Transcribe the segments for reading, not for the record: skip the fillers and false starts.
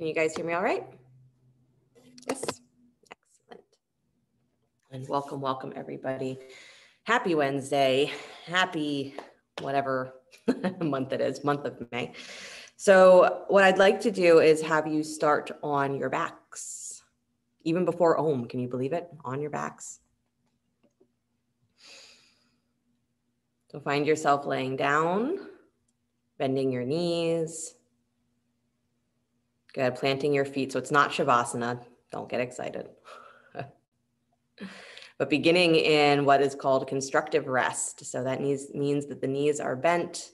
Can you guys hear me all right? Yes, excellent. And welcome, welcome everybody. Happy Wednesday, happy whatever month it is, month of May. So what I'd like to do is have you start on your backs. Even before Om, can you believe it? On your backs. So find yourself laying down, bending your knees. Good, planting your feet. So it's not Shavasana, don't get excited. But beginning in what is called constructive rest. So that means that the knees are bent,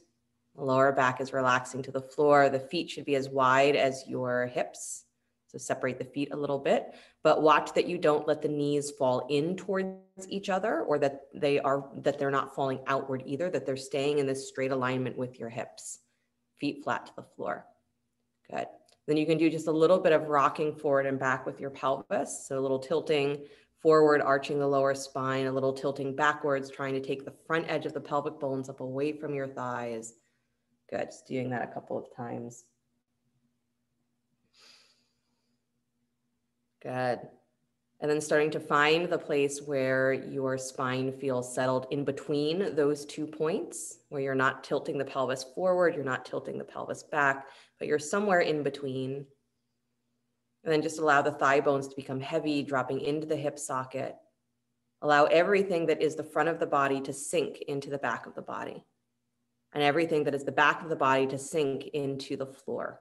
the lower back is relaxing to the floor. The feet should be as wide as your hips. So separate the feet a little bit, but watch that you don't let the knees fall in towards each other, or that they're not falling outward either, that they're staying in this straight alignment with your hips. Feet flat to the floor. Good. Then you can do just a little bit of rocking forward and back with your pelvis. So a little tilting forward, arching the lower spine, a little tilting backwards, trying to take the front edge of the pelvic bones up away from your thighs. Good, just doing that a couple of times. Good. And then starting to find the place where your spine feels settled in between those 2 points, where you're not tilting the pelvis forward, you're not tilting the pelvis back, but you're somewhere in between. And then just allow the thigh bones to become heavy, dropping into the hip socket. Allow everything that is the front of the body to sink into the back of the body. And everything that is the back of the body to sink into the floor.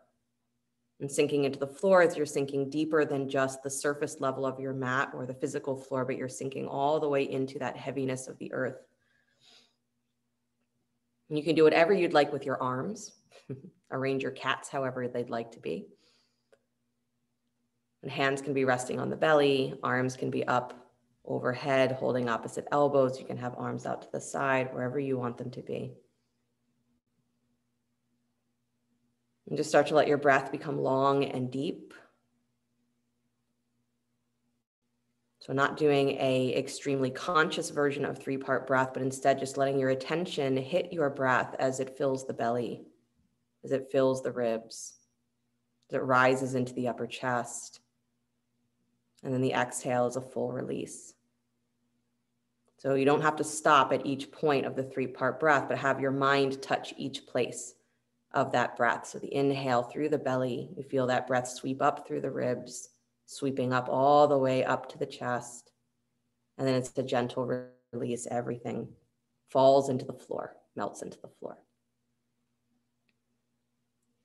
And sinking into the floor as you're sinking deeper than just the surface level of your mat or the physical floor, but you're sinking all the way into that heaviness of the earth. And you can do whatever you'd like with your arms. Arrange your cats however they'd like to be. And hands can be resting on the belly, arms can be up overhead, holding opposite elbows. You can have arms out to the side, wherever you want them to be. And just start to let your breath become long and deep. So not doing an extremely conscious version of 3-part breath, but instead just letting your attention hit your breath as it fills the belly, as it fills the ribs, as it rises into the upper chest. And then the exhale is a full release. So you don't have to stop at each point of the 3-part breath, but have your mind touch each place of that breath. So the inhale through the belly, you feel that breath sweep up through the ribs, sweeping up all the way up to the chest. And then it's a gentle release. Everything falls into the floor, melts into the floor.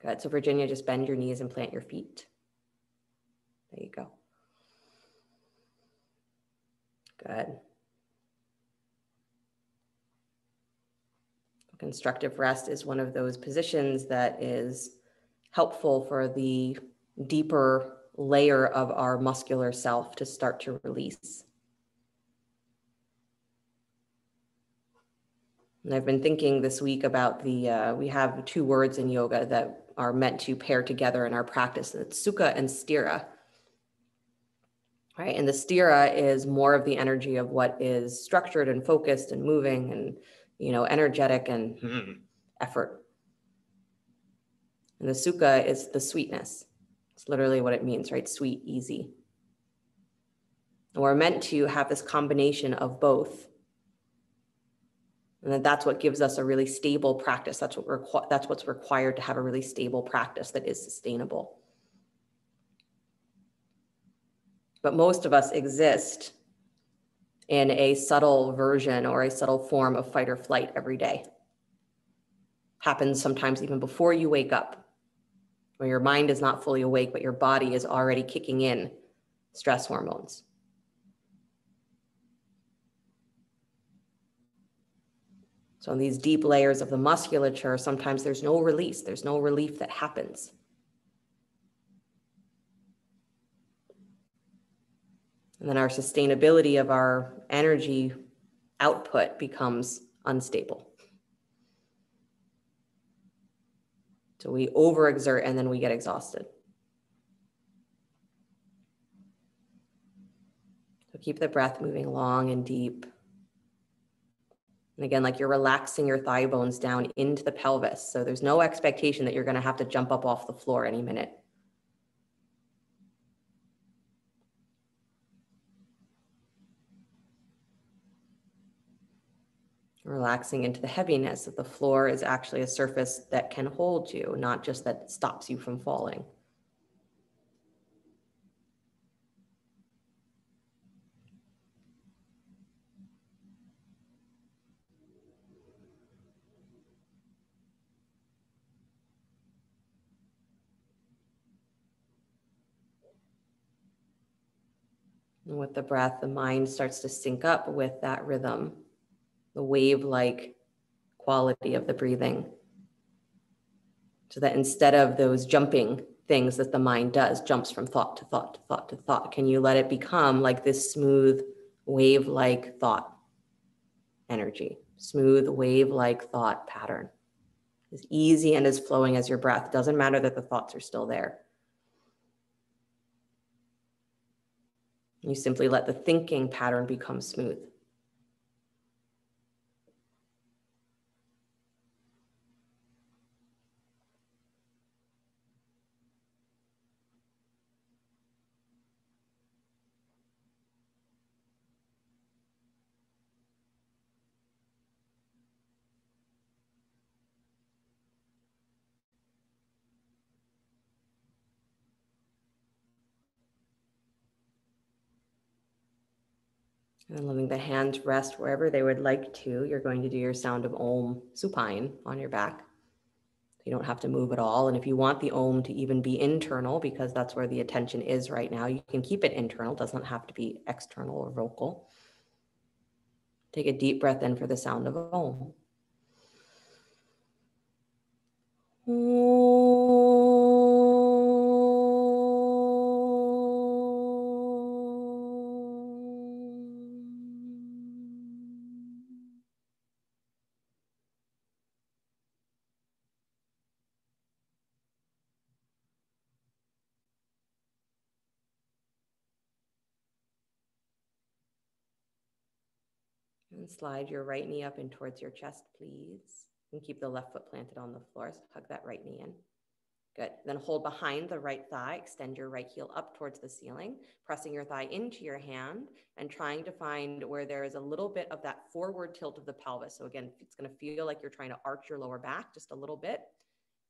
Good. So Virginia, just bend your knees and plant your feet. There you go. Good. Constructive rest is one of those positions that is helpful for the deeper layer of our muscular self to start to release. And I've been thinking this week about we have 2 words in yoga that are meant to pair together in our practice. It's Sukha and Stira. Right? And the Sthira is more of the energy of what is structured and focused and moving and, energetic and effort. And the Sukha is the sweetness. It's literally what it means, right? Sweet, easy. And we're meant to have this combination of both. And that's what gives us a really stable practice. That's what's required to have a really stable practice that is sustainable. But most of us exist in a subtle version or a subtle form of fight or flight every day. Happens sometimes even before you wake up, where your mind is not fully awake, but your body is already kicking in stress hormones. So in these deep layers of the musculature, sometimes there's no release, there's no relief that happens. And then our sustainability of our energy output becomes unstable. So we overexert and then we get exhausted. So keep the breath moving long and deep. And again, like you're relaxing your thigh bones down into the pelvis. So there's no expectation that you're going to have to jump up off the floor any minute. Relaxing into the heaviness that the floor is actually a surface that can hold you, not just that stops you from falling. And with the breath, the mind starts to sync up with that rhythm, the wave-like quality of the breathing. So that instead of those jumping things that the mind does, jumps from thought to thought to thought to thought, can you let it become like this smooth wave-like thought energy, smooth wave-like thought pattern, as easy and as flowing as your breath. Doesn't matter that the thoughts are still there. You simply let the thinking pattern become smooth. And letting the hands rest wherever they would like to. You're going to do your sound of Om supine on your back. You don't have to move at all. And if you want the Om to even be internal, because that's where the attention is right now, you can keep it internal. It doesn't have to be external or vocal. Take a deep breath in for the sound of Om. And slide your right knee up in towards your chest, please. And keep the left foot planted on the floor. So hug that right knee in. Good. Then hold behind the right thigh. Extend your right heel up towards the ceiling, pressing your thigh into your hand and trying to find where there is a little bit of that forward tilt of the pelvis. So again, it's going to feel like you're trying to arch your lower back just a little bit.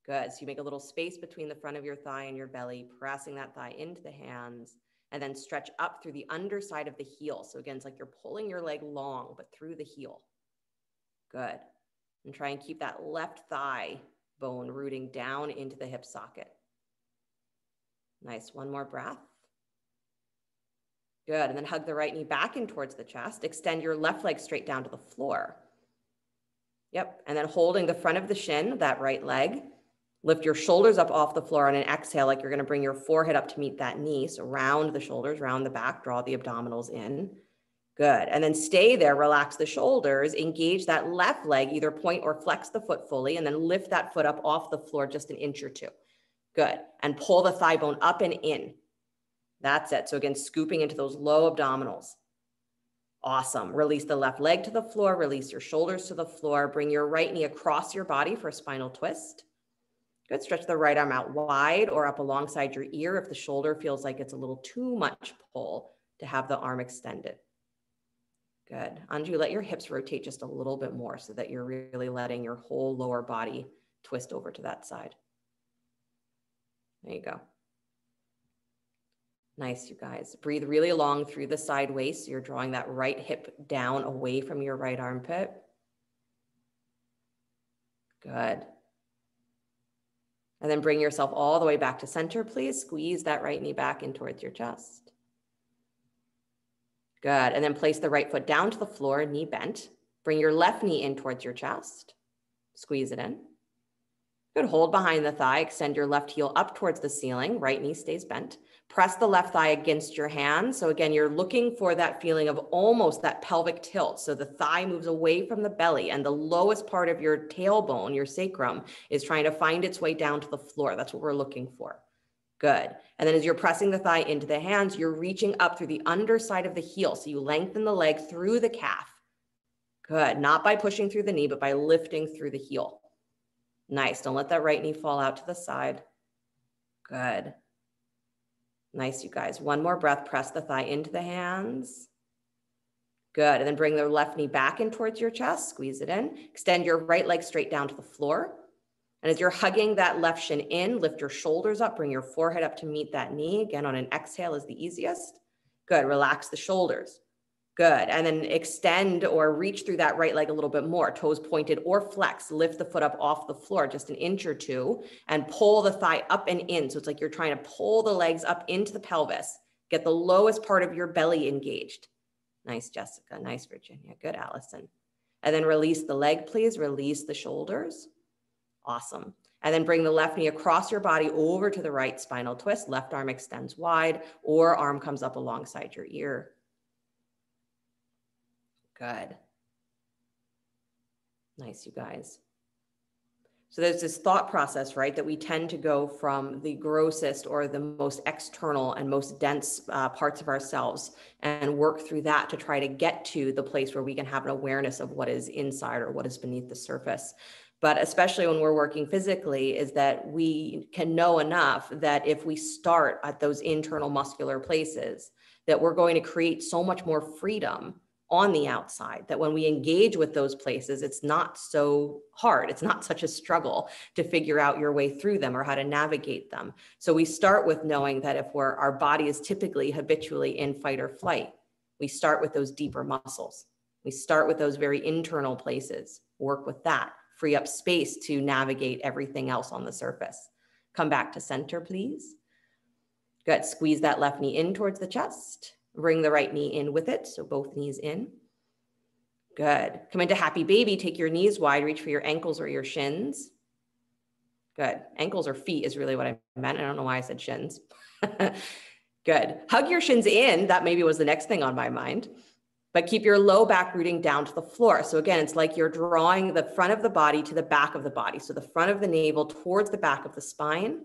Good. So you make a little space between the front of your thigh and your belly, pressing that thigh into the hands, and then stretch up through the underside of the heel. So again, it's like you're pulling your leg long, but through the heel. Good. And try and keep that left thigh bone rooting down into the hip socket. Nice. One more breath. Good. And then hug the right knee back in towards the chest. Extend your left leg straight down to the floor. Yep. And then holding the front of the shin, that right leg, lift your shoulders up off the floor on an exhale, like you're going to bring your forehead up to meet that knee. So round the shoulders, round the back, draw the abdominals in. Good. And then stay there, relax the shoulders, engage that left leg, either point or flex the foot fully, and then lift that foot up off the floor just an inch or two. Good. And pull the thigh bone up and in. That's it. So again, scooping into those low abdominals. Awesome. Release the left leg to the floor, release your shoulders to the floor, bring your right knee across your body for a spinal twist. Good. Stretch the right arm out wide or up alongside your ear if the shoulder feels like it's a little too much pull to have the arm extended. Good. Anju, let your hips rotate just a little bit more so that you're really letting your whole lower body twist over to that side. There you go. Nice, you guys. Breathe really long through the side waist. So you're drawing that right hip down away from your right armpit. Good. And then bring yourself all the way back to center, please. Squeeze that right knee back in towards your chest. Good. And then place the right foot down to the floor, knee bent. Bring your left knee in towards your chest. Squeeze it in. Good. Hold behind the thigh. Extend your left heel up towards the ceiling. Right knee stays bent. Press the left thigh against your hand. So again, you're looking for that feeling of almost that pelvic tilt. So the thigh moves away from the belly and the lowest part of your tailbone, your sacrum, is trying to find its way down to the floor. That's what we're looking for. Good. And then as you're pressing the thigh into the hands, you're reaching up through the underside of the heel. So you lengthen the leg through the calf. Good. Not by pushing through the knee, but by lifting through the heel. Nice. Don't let that right knee fall out to the side. Good. Nice, you guys. One more breath. Press the thigh into the hands. Good. And then bring the left knee back in towards your chest, squeeze it in. Extend your right leg straight down to the floor. And as you're hugging that left shin in, lift your shoulders up, bring your forehead up to meet that knee. Again, on an exhale is the easiest. Good. Relax the shoulders. Good. And then extend or reach through that right leg a little bit more, toes pointed or flex. Lift the foot up off the floor just an inch or two and pull the thigh up and in. So it's like you're trying to pull the legs up into the pelvis. Get the lowest part of your belly engaged. Nice, Jessica. Nice, Virginia. Good, Allison. And then release the leg, please. Release the shoulders. Awesome. And then bring the left knee across your body over to the right, spinal twist. Left arm extends wide or arm comes up alongside your ear. Good. Nice, you guys. So there's this thought process, right, that we tend to go from the grossest or the most external and most dense parts of ourselves and work through that to try to get to the place where we can have an awareness of what is inside or what is beneath the surface. But especially when we're working physically, is that we can know enough that if we start at those internal muscular places, that we're going to create so much more freedom on the outside, that when we engage with those places, it's not so hard. It's not such a struggle to figure out your way through them or how to navigate them. So we start with knowing that if our body is typically habitually in fight or flight, we start with those deeper muscles. We start with those very internal places, work with that, free up space to navigate everything else on the surface. Come back to center, please. Good. Squeeze that left knee in towards the chest. Bring the right knee in with it, so both knees in. Good. Come into happy baby. Take your knees wide. Reach for your ankles or your shins. Good. Ankles or feet is really what I meant. I don't know why I said shins. Good. Hug your shins in. That maybe was the next thing on my mind. But keep your low back rooting down to the floor. So again, it's like you're drawing the front of the body to the back of the body. So the front of the navel towards the back of the spine.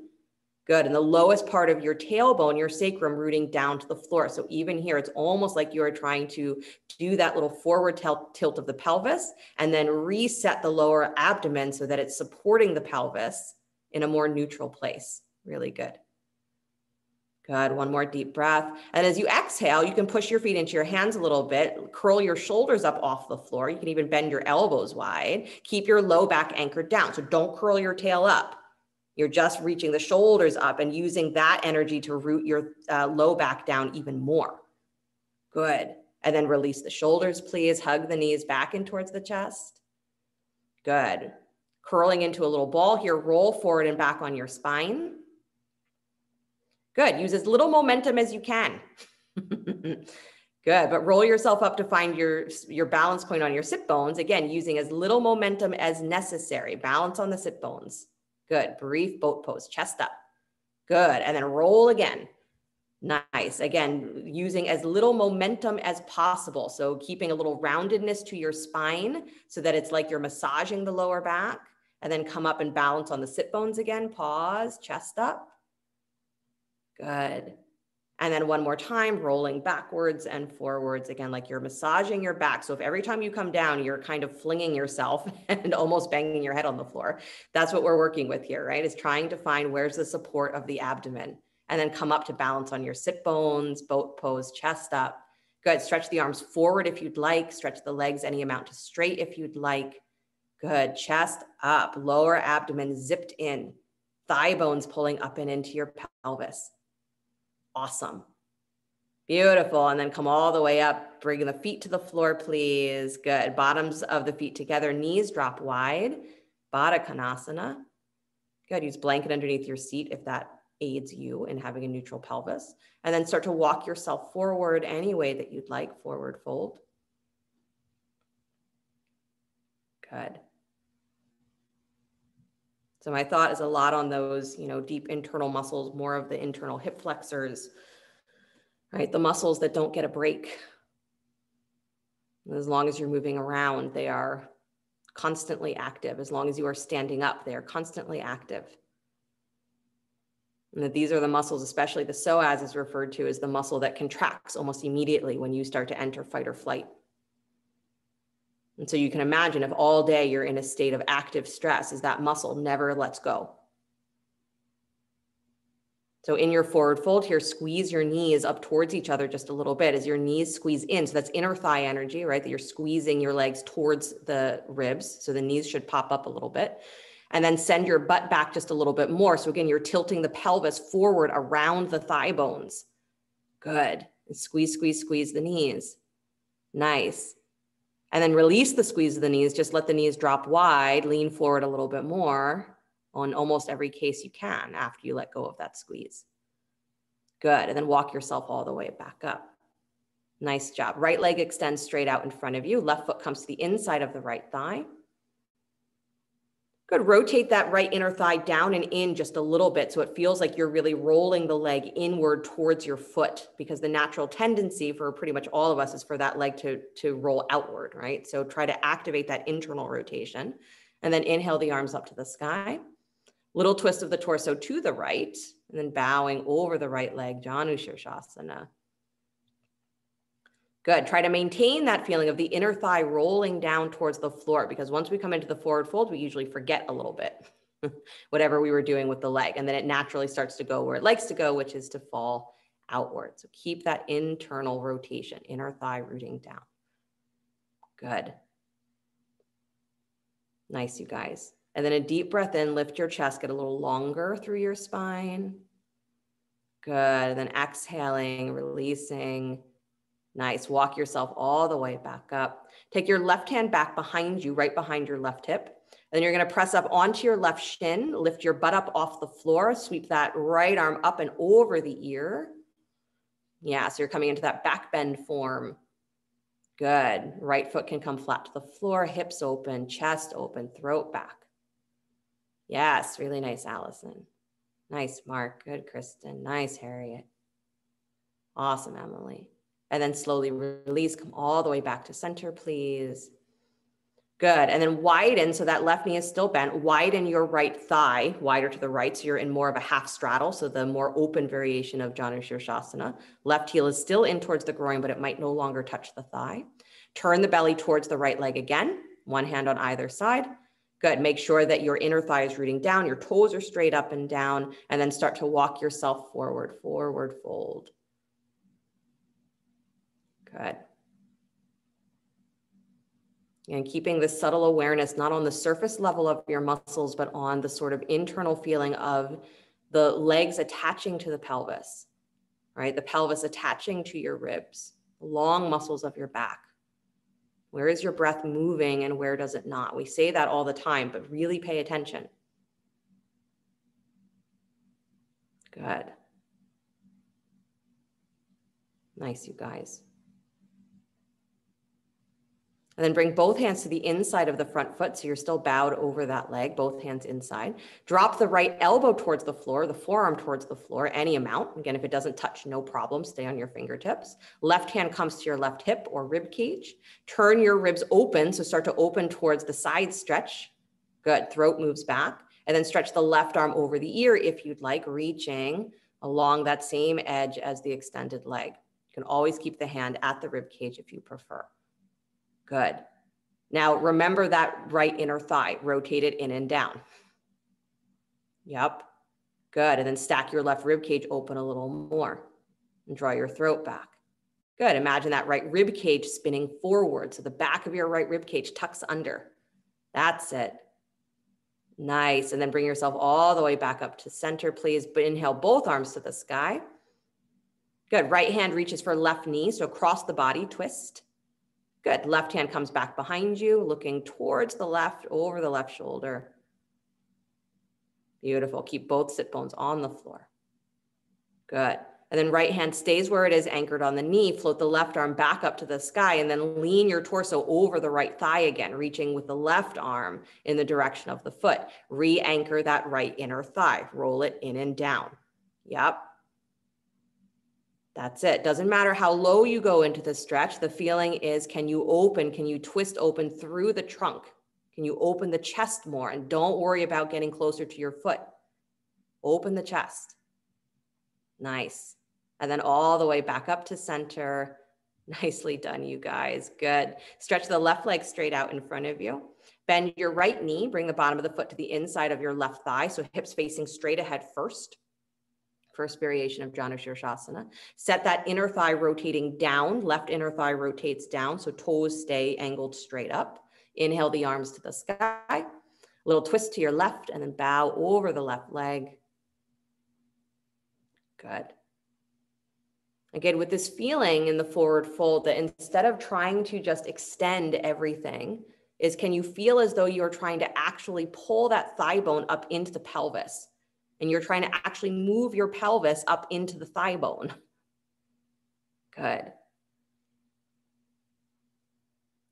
Good. And the lowest part of your tailbone, your sacrum, rooting down to the floor. So even here, it's almost like you are trying to do that little forward tilt of the pelvis and then reset the lower abdomen so that it's supporting the pelvis in a more neutral place. Really good. Good. One more deep breath. And as you exhale, you can push your feet into your hands a little bit, curl your shoulders up off the floor. You can even bend your elbows wide. Keep your low back anchored down. So don't curl your tail up. You're just reaching the shoulders up and using that energy to root your low back down even more. Good. And then release the shoulders, please. Hug the knees back in towards the chest. Good. Curling into a little ball here. Roll forward and back on your spine. Good. Use as little momentum as you can. Good. But roll yourself up to find your balance point on your sit bones. Again, using as little momentum as necessary. Balance on the sit bones. Good. Brief boat pose, chest up. Good. And then roll again. Nice. Again, using as little momentum as possible. So keeping a little roundedness to your spine so that it's like you're massaging the lower back. And then come up and balance on the sit bones again. Pause, chest up. Good. And then one more time, rolling backwards and forwards again, like you're massaging your back. So if every time you come down, you're kind of flinging yourself and almost banging your head on the floor, that's what we're working with here, right? Is trying to find where's the support of the abdomen and then come up to balance on your sit bones, boat pose, chest up. Good. Stretch the arms forward if you'd like. Stretch the legs any amount to straight if you'd like. Good. Chest up, lower abdomen zipped in, thigh bones pulling up and into your pelvis. Awesome. Beautiful. And then come all the way up, bring the feet to the floor, please. Good. Bottoms of the feet together, knees drop wide. Badakanasana. Good. Use blanket underneath your seat if that aids you in having a neutral pelvis. And then start to walk yourself forward any way that you'd like. Forward fold. Good. So my thought is a lot on those, deep internal muscles, more of the internal hip flexors, right? The muscles that don't get a break. As long as you're moving around, they are constantly active. As long as you are standing up, they are constantly active. And that these are the muscles, especially the psoas is referred to as the muscle that contracts almost immediately when you start to enter fight or flight. And so you can imagine if all day you're in a state of active stress, is that muscle never lets go. So in your forward fold here, squeeze your knees up towards each other just a little bit as your knees squeeze in. So that's inner thigh energy, right? That you're squeezing your legs towards the ribs. So the knees should pop up a little bit. And then send your butt back just a little bit more. So again, you're tilting the pelvis forward around the thigh bones. Good. And squeeze, squeeze, squeeze the knees. Nice. And then release the squeeze of the knees. Just let the knees drop wide, lean forward a little bit more on almost every case you can after you let go of that squeeze. Good. And then walk yourself all the way back up. Nice job. Right leg extends straight out in front of you. Left foot comes to the inside of the right thigh. Good. Rotate that right inner thigh down and in just a little bit so it feels like you're really rolling the leg inward towards your foot, because the natural tendency for pretty much all of us is for that leg to roll outward, right? So try to activate that internal rotation and then inhale the arms up to the sky. Little twist of the torso to the right, and then bowing over the right leg, Janu Shirshasana. Good. Try to maintain that feeling of the inner thigh rolling down towards the floor, because once we come into the forward fold, we usually forget a little bit whatever we were doing with the leg. And then it naturally starts to go where it likes to go, which is to fall outward. So keep that internal rotation, inner thigh rooting down. Good. Nice, you guys. And then a deep breath in, lift your chest, get a little longer through your spine. Good. And then exhaling, releasing. Nice. Walk yourself all the way back up. Take your left hand back behind you, right behind your left hip. Then you're going to press up onto your left shin, lift your butt up off the floor, sweep that right arm up and over the ear. Yeah, so you're coming into that back bend form. Good. Right foot can come flat to the floor, hips open, chest open, throat back. Yes, really nice, Allison. Nice, Mark. Good, Kristen. Nice, Harriet. Awesome, Emily. And then slowly release, come all the way back to center, please. Good, and then widen, so that left knee is still bent. Widen your right thigh, wider to the right, so you're in more of a half straddle, so the more open variation of Janu Shirshasana. Left heel is still in towards the groin, but it might no longer touch the thigh. Turn the belly towards the right leg again, one hand on either side. Good. Make sure that your inner thigh is rooting down, your toes are straight up and down, and then start to walk yourself forward, forward fold. Good. And keeping this subtle awareness, not on the surface level of your muscles, but on the sort of internal feeling of the legs attaching to the pelvis, right? The pelvis attaching to your ribs, the long muscles of your back. Where is your breath moving and where does it not? We say that all the time, but really pay attention. Good. Nice, you guys. And then bring both hands to the inside of the front foot, so you're still bowed over that leg, both hands inside. Drop the right elbow towards the floor, the forearm towards the floor, any amount. Again, if it doesn't touch, no problem, stay on your fingertips. Left hand comes to your left hip or rib cage. Turn your ribs open, so start to open towards the side stretch. Good, throat moves back. And then stretch the left arm over the ear if you'd like, reaching along that same edge as the extended leg. You can always keep the hand at the rib cage if you prefer. Good. Now remember that right inner thigh, rotate it in and down. Yep. Good. And then stack your left rib cage open a little more and draw your throat back. Good. Imagine that right rib cage spinning forward. So the back of your right rib cage tucks under. That's it. Nice. And then bring yourself all the way back up to center, please. But inhale both arms to the sky. Good. Right hand reaches for left knee. So across the body, twist. Good. Left hand comes back behind you, looking towards the left, over the left shoulder. Beautiful. Keep both sit bones on the floor. Good. And then right hand stays where it is, anchored on the knee. Float the left arm back up to the sky and then lean your torso over the right thigh again, reaching with the left arm in the direction of the foot. Re-anchor that right inner thigh. Roll it in and down. Yep. That's it. Doesn't matter how low you go into the stretch. The feeling is, can you open? Can you twist open through the trunk? Can you open the chest more? And don't worry about getting closer to your foot. Open the chest. Nice. And then all the way back up to center. Nicely done, you guys. Good. Stretch the left leg straight out in front of you. Bend your right knee. Bring the bottom of the foot to the inside of your left thigh. So hips facing straight ahead first. first variation of Janu Shirshasana. Set that inner thigh rotating down, left inner thigh rotates down, so toes stay angled straight up. Inhale the arms to the sky, little twist to your left, and then bow over the left leg. Good. Again, with this feeling in the forward fold that instead of trying to just extend everything, is can you feel as though you're trying to actually pull that thigh bone up into the pelvis, and you're trying to actually move your pelvis up into the thigh bone. Good.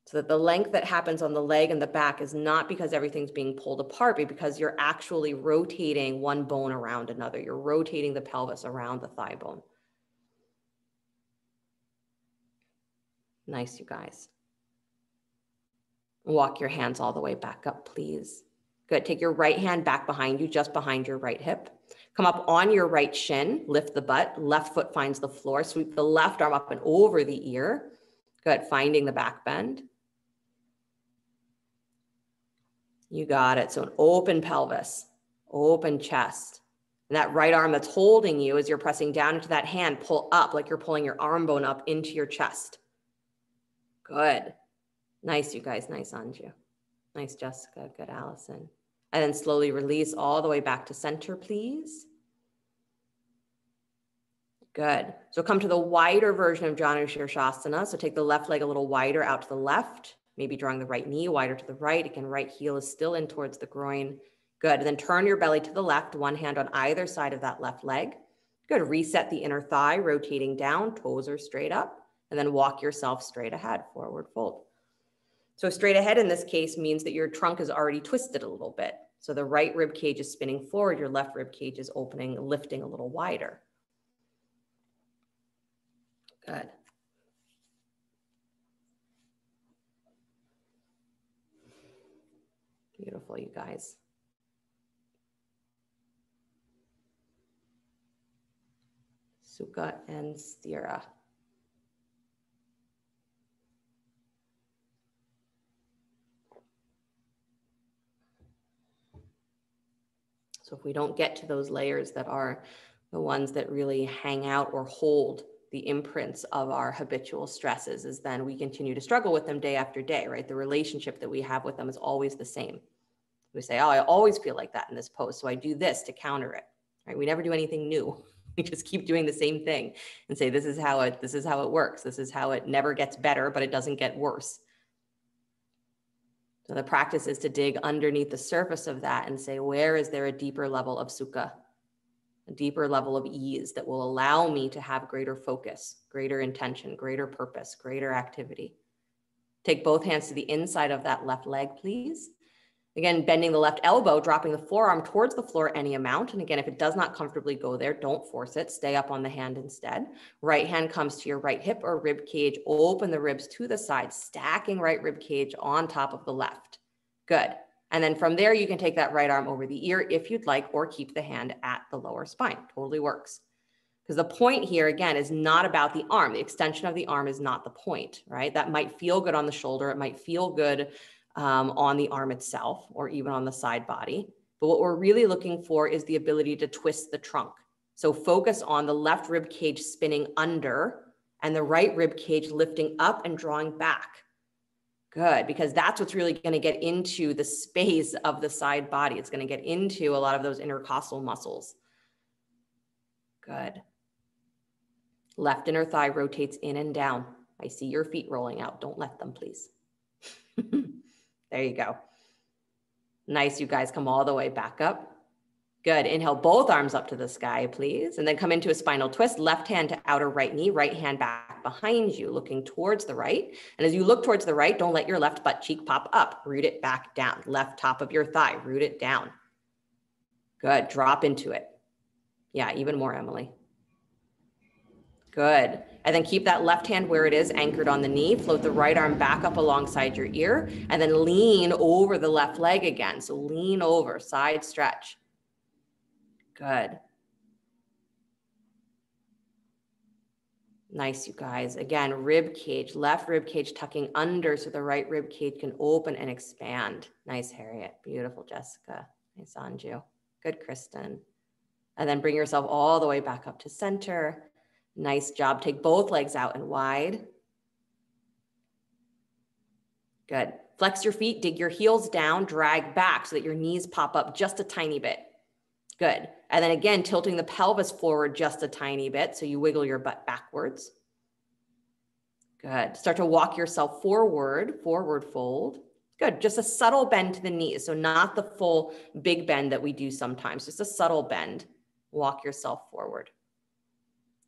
So that the length that happens on the leg and the back is not because everything's being pulled apart, but because you're actually rotating one bone around another. You're rotating the pelvis around the thigh bone. Nice, you guys. Walk your hands all the way back up, please. Good. Take your right hand back behind you, just behind your right hip. Come up on your right shin, lift the butt, left foot finds the floor, sweep the left arm up and over the ear. Good. Finding the back bend. You got it. So an open pelvis, open chest. And that right arm that's holding you as you're pressing down into that hand, pull up like you're pulling your arm bone up into your chest. Good. Nice, you guys. Nice, Anju. Nice, Jessica. Good, Allison. And then slowly release all the way back to center, please. Good. So come to the wider version of Janu Shirshasana. So take the left leg a little wider out to the left, maybe drawing the right knee wider to the right. Again, right heel is still in towards the groin. Good. And then turn your belly to the left, one hand on either side of that left leg. Good. Reset the inner thigh, rotating down, toes are straight up, and then walk yourself straight ahead, forward fold. So straight ahead in this case means that your trunk is already twisted a little bit. So the right rib cage is spinning forward, your left rib cage is opening, lifting a little wider. Good. Beautiful, you guys. Sukha and Stira. So if we don't get to those layers that are the ones that really hang out or hold the imprints of our habitual stresses, is then we continue to struggle with them day after day, right? The relationship that we have with them is always the same. We say, oh, I always feel like that in this pose, so I do this to counter it, right? We never do anything new. We just keep doing the same thing and say, this is how it works. This is how it never gets better, but it doesn't get worse. So the practice is to dig underneath the surface of that and say, where is there a deeper level of sukha, a deeper level of ease that will allow me to have greater focus, greater intention, greater purpose, greater activity. Take both hands to the inside of that left leg, please. Again, bending the left elbow, dropping the forearm towards the floor any amount. And again, if it does not comfortably go there, don't force it. Stay up on the hand instead. Right hand comes to your right hip or rib cage. Open the ribs to the side, stacking right rib cage on top of the left. Good. And then from there, you can take that right arm over the ear if you'd like, or keep the hand at the lower spine. Totally works. Because the point here, again, is not about the arm. The extension of the arm is not the point, right? That might feel good on the shoulder. It might feel good on the arm itself or even on the side body. But what we're really looking for is the ability to twist the trunk. So focus on the left rib cage spinning under and the right rib cage lifting up and drawing back. Good, because that's what's really going to get into the space of the side body. It's going to get into a lot of those intercostal muscles. Good. Left inner thigh rotates in and down. I see your feet rolling out. Don't let them, please. There you go. Nice, you guys. Come all the way back up. Good. Inhale, both arms up to the sky, please. And then come into a spinal twist. Left hand to outer right knee, right hand back behind you, looking towards the right. And as you look towards the right, don't let your left butt cheek pop up. Root it back down. Left top of your thigh, root it down. Good. Drop into it. Yeah, even more, Emily. Good. And then keep that left hand where it is, anchored on the knee. Float the right arm back up alongside your ear and then lean over the left leg again. So lean over, side stretch. Good. Nice, you guys. Again, rib cage, left rib cage tucking under so the right rib cage can open and expand. Nice, Harriet. Beautiful, Jessica. Nice, Anju. Good, Kristen. And then bring yourself all the way back up to center. Nice job. Take both legs out and wide. Good. Flex your feet, dig your heels down, drag back so that your knees pop up just a tiny bit. Good. And then again, tilting the pelvis forward just a tiny bit so you wiggle your butt backwards. Good. Start to walk yourself forward, forward fold. Good. Just a subtle bend to the knees. So not the full big bend that we do sometimes, just a subtle bend. Walk yourself forward.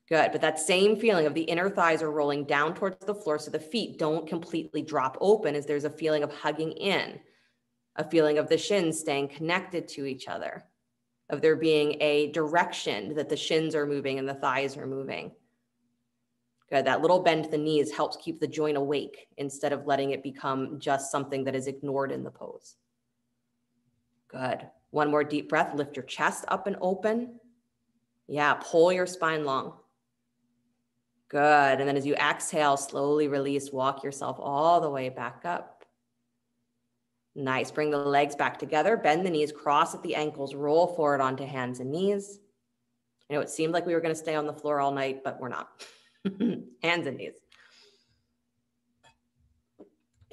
Good. But that same feeling of the inner thighs are rolling down towards the floor so the feet don't completely drop open, as there's a feeling of hugging in, a feeling of the shins staying connected to each other, of there being a direction that the shins are moving and the thighs are moving. Good. That little bend to the knees helps keep the joint awake instead of letting it become just something that is ignored in the pose. Good. One more deep breath. Lift your chest up and open. Yeah, pull your spine long. Good. And then as you exhale, slowly release, walk yourself all the way back up. Nice. Bring the legs back together, bend the knees, cross at the ankles, roll forward onto hands and knees. I know it seemed like we were going to stay on the floor all night, but we're not. Hands and knees.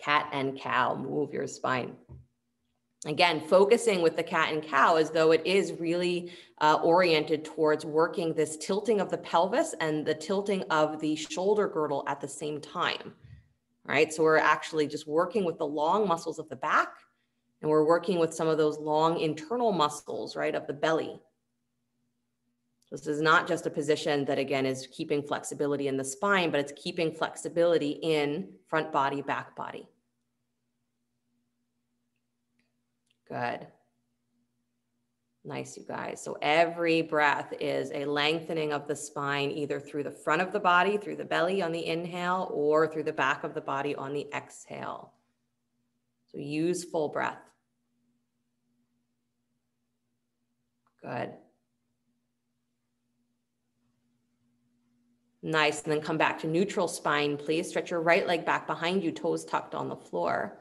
Cat and cow, move your spine. Again, focusing with the cat and cow as though it is really oriented towards working this tilting of the pelvis and the tilting of the shoulder girdle at the same time, right? So we're actually just working with the long muscles of the back, and we're working with some of those long internal muscles, right, of the belly. This is not just a position that, again, is keeping flexibility in the spine, but it's keeping flexibility in front body, back body. Good. Nice, you guys. So every breath is a lengthening of the spine, either through the front of the body, through the belly on the inhale, or through the back of the body on the exhale. So use full breath. Good. Nice. And then come back to neutral spine, please. Stretch your right leg back behind you, toes tucked on the floor.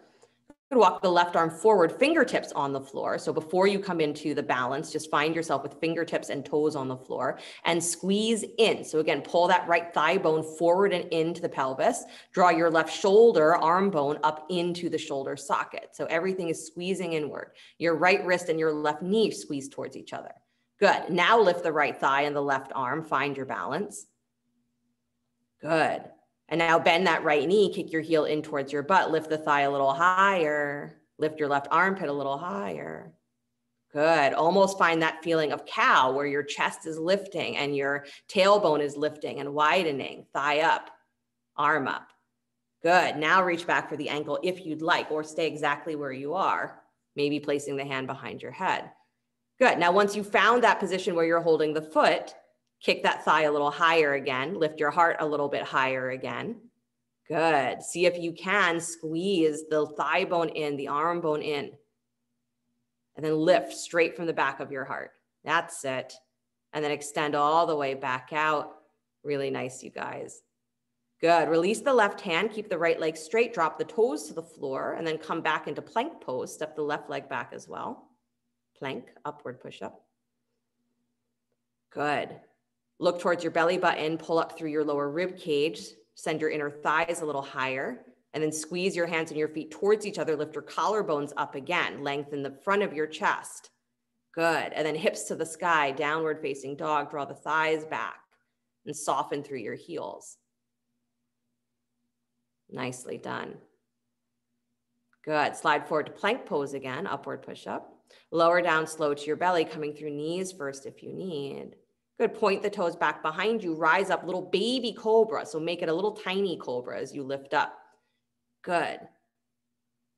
Walk the left arm forward, fingertips on the floor. So before you come into the balance, just find yourself with fingertips and toes on the floor and squeeze in. So again, pull that right thigh bone forward and into the pelvis. Draw your left shoulder, arm bone up into the shoulder socket. So everything is squeezing inward. Your right wrist and your left knee squeeze towards each other. Good. Now lift the right thigh and the left arm. Find your balance. Good. And now bend that right knee, kick your heel in towards your butt, lift the thigh a little higher, lift your left armpit a little higher. Good. Almost find that feeling of cow where your chest is lifting and your tailbone is lifting and widening, thigh up, arm up. Good. Now reach back for the ankle if you'd like, or stay exactly where you are, maybe placing the hand behind your head. Good. Now, once you found that position where you're holding the foot, kick that thigh a little higher again. Lift your heart a little bit higher again. Good. See if you can squeeze the thigh bone in, the arm bone in. And then lift straight from the back of your heart. That's it. And then extend all the way back out. Really nice, you guys. Good. Release the left hand. Keep the right leg straight. Drop the toes to the floor. And then come back into plank pose. Step the left leg back as well. Plank, upward push-up. Good. Look towards your belly button, pull up through your lower rib cage, send your inner thighs a little higher, and then squeeze your hands and your feet towards each other. Lift your collarbones up again, lengthen the front of your chest. Good. And then hips to the sky, downward facing dog, draw the thighs back and soften through your heels. Nicely done. Good. Slide forward to plank pose again, upward push up. Lower down slow to your belly, coming through knees first if you need. Good. Point the toes back behind you. Rise up, little baby cobra. So make it a little tiny cobra as you lift up. Good.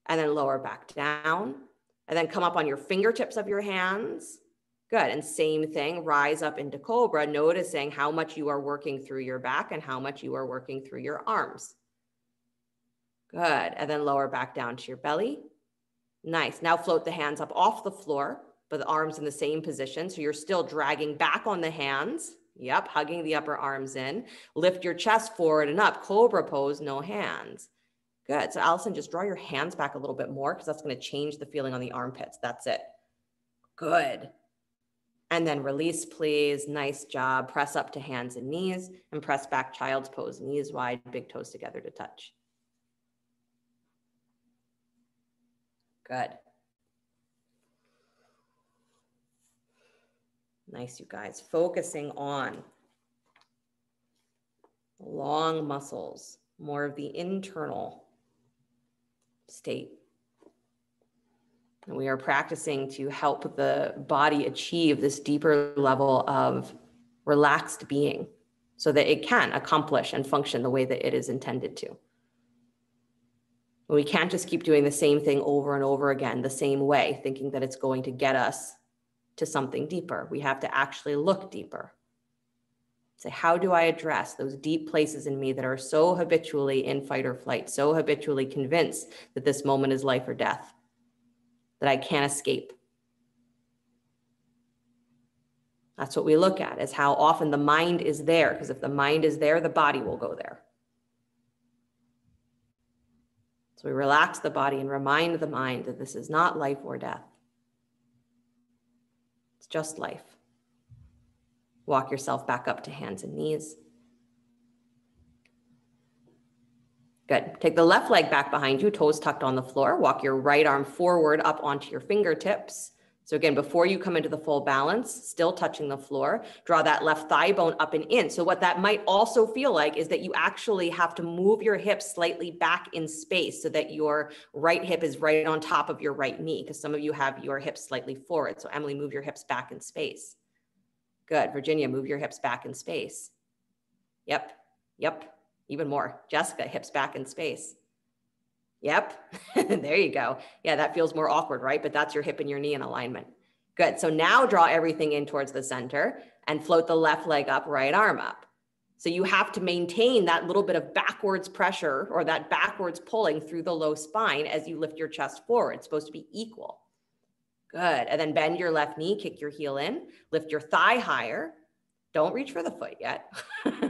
And then lower back down. And then come up on your fingertips of your hands. Good. And same thing, rise up into cobra, noticing how much you are working through your back and how much you are working through your arms. Good. And then lower back down to your belly. Nice. Now float the hands up off the floor, but the arms in the same position. So you're still dragging back on the hands. Yep. Hugging the upper arms in. Lift your chest forward and up. Cobra pose, no hands. Good. So Allison, just draw your hands back a little bit more because that's going to change the feeling on the armpits. That's it. Good. And then release, please. Nice job. Press up to hands and knees and press back child's pose. Knees wide, big toes together to touch. Good. Nice, you guys. Focusing on long muscles, more of the internal state. And we are practicing to help the body achieve this deeper level of relaxed being so that it can accomplish and function the way that it is intended to. We can't just keep doing the same thing over and over again, the same way, thinking that it's going to get us to something deeper. We have to actually look deeper. Say, how do I address those deep places in me that are so habitually in fight or flight, so habitually convinced that this moment is life or death, that I can't escape? That's what we look at, is how often the mind is there, because if the mind is there, the body will go there. So we relax the body and remind the mind that this is not life or death. It's just life. Walk yourself back up to hands and knees. Good. Take the left leg back behind you, toes tucked on the floor. Walk your right arm forward up onto your fingertips. So again, before you come into the full balance, still touching the floor, draw that left thigh bone up and in. So what that might also feel like is that you actually have to move your hips slightly back in space so that your right hip is right on top of your right knee, because some of you have your hips slightly forward. So Emily, move your hips back in space. Good. Virginia, move your hips back in space. Yep. Yep. Even more. Jessica, hips back in space. Yep. There you go. Yeah, that feels more awkward, right? But that's your hip and your knee in alignment. Good. So now draw everything in towards the center and float the left leg up, right arm up. So you have to maintain that little bit of backwards pressure or that backwards pulling through the low spine as you lift your chest forward. It's supposed to be equal. Good. And then bend your left knee, kick your heel in, lift your thigh higher. Don't reach for the foot yet.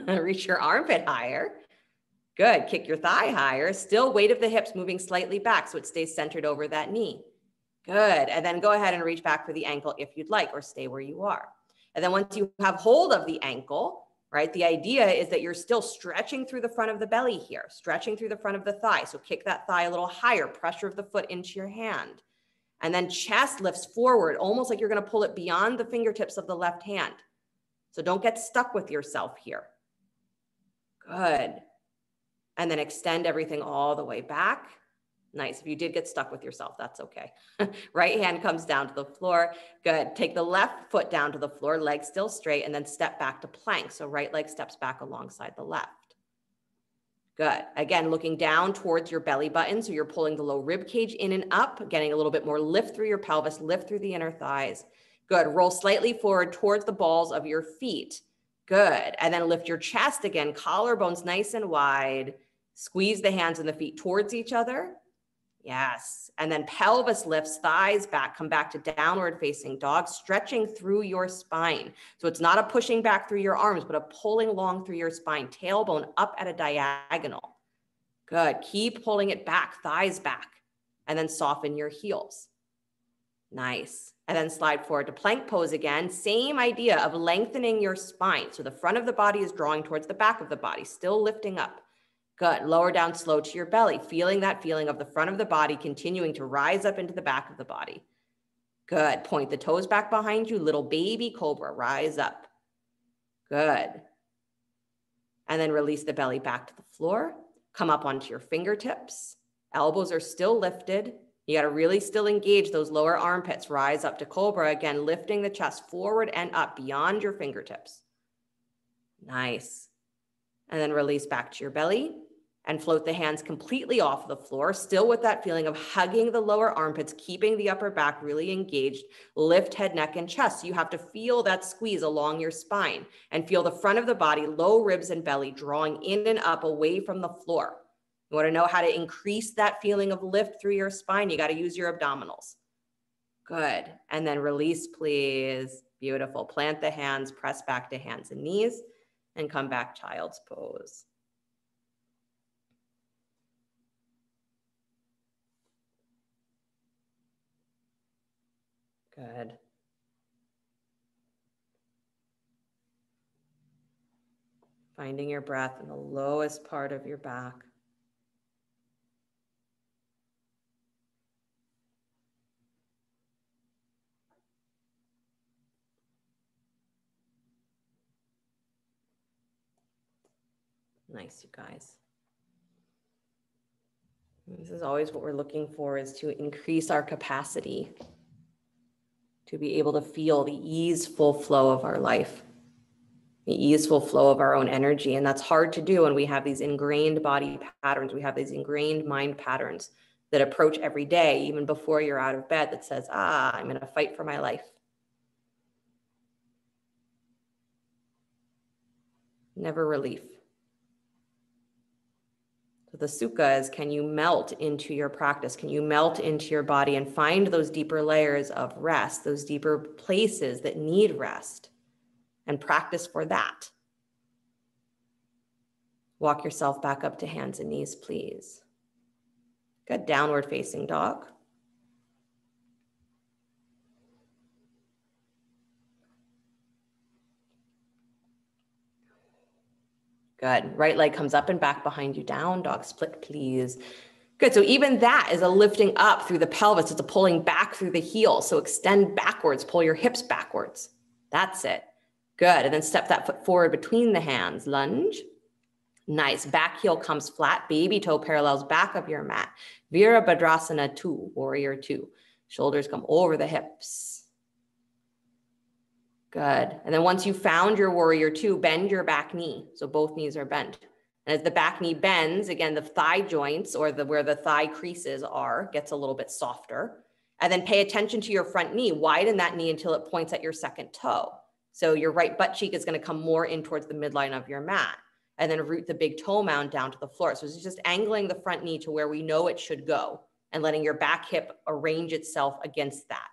Reach your armpit higher. Good. Kick your thigh higher. Still weight of the hips moving slightly back so it stays centered over that knee. Good. And then go ahead and reach back for the ankle if you'd like, or stay where you are. And then once you have hold of the ankle, right, the idea is that you're still stretching through the front of the belly here, stretching through the front of the thigh. So kick that thigh a little higher, pressure of the foot into your hand. And then chest lifts forward, almost like you're going to pull it beyond the fingertips of the left hand. So don't get stuck with yourself here. Good. And then extend everything all the way back. Nice. If you did get stuck with yourself, that's okay. Right hand comes down to the floor. Good. Take the left foot down to the floor, leg still straight, and then step back to plank. So right leg steps back alongside the left. Good. Again, looking down towards your belly button. So you're pulling the low rib cage in and up, getting a little bit more lift through your pelvis, lift through the inner thighs. Good. Roll slightly forward towards the balls of your feet. Good. And then lift your chest again, collarbones nice and wide. Squeeze the hands and the feet towards each other. Yes. And then pelvis lifts, thighs back, come back to downward facing dog, stretching through your spine. So it's not a pushing back through your arms, but a pulling long through your spine, tailbone up at a diagonal. Good. Keep pulling it back, thighs back, and then soften your heels. Nice. And then slide forward to plank pose again. Same idea of lengthening your spine. So the front of the body is drawing towards the back of the body, still lifting up. Good. Lower down slow to your belly, feeling that feeling of the front of the body continuing to rise up into the back of the body. Good. Point the toes back behind you, little baby cobra, rise up. Good. And then release the belly back to the floor. Come up onto your fingertips. Elbows are still lifted. You got to really still engage those lower armpits. Rise up to cobra, again, lifting the chest forward and up beyond your fingertips. Nice. And then release back to your belly and float the hands completely off the floor, still with that feeling of hugging the lower armpits, keeping the upper back really engaged. Lift head, neck, and chest. So you have to feel that squeeze along your spine and feel the front of the body, low ribs and belly drawing in and up away from the floor. You want to know how to increase that feeling of lift through your spine? You got to use your abdominals. Good. And then release, please. Beautiful. Plant the hands, press back to hands and knees, and come back child's pose. Good. Finding your breath in the lowest part of your back. Nice, you guys. This is always what we're looking for, is to increase our capacity to be able to feel the easeful flow of our life, the easeful flow of our own energy. And that's hard to do when we have these ingrained body patterns. We have these ingrained mind patterns that approach every day, even before you're out of bed, that says, I'm going to fight for my life. Never relief. So the sukha is, can you melt into your practice? Can you melt into your body and find those deeper layers of rest, those deeper places that need rest, and practice for that? Walk yourself back up to hands and knees, please. Good. Downward facing dog. Good. Right leg comes up and back behind you. Down dog split, please. Good. So even that is a lifting up through the pelvis. It's a pulling back through the heel. So extend backwards, pull your hips backwards. That's it. Good. And then step that foot forward between the hands. Lunge. Nice. Back heel comes flat. Baby toe parallels back of your mat. Virabhadrasana 2, warrior 2. Shoulders come over the hips. Good. And then once you found your warrior 2, bend your back knee. So both knees are bent. And as the back knee bends, again, the thigh joints, or where the thigh creases are, gets a little bit softer. And then pay attention to your front knee. Widen that knee until it points at your second toe. So your right butt cheek is going to come more in towards the midline of your mat. And then root the big toe mound down to the floor. So it's just angling the front knee to where we know it should go and letting your back hip arrange itself against that.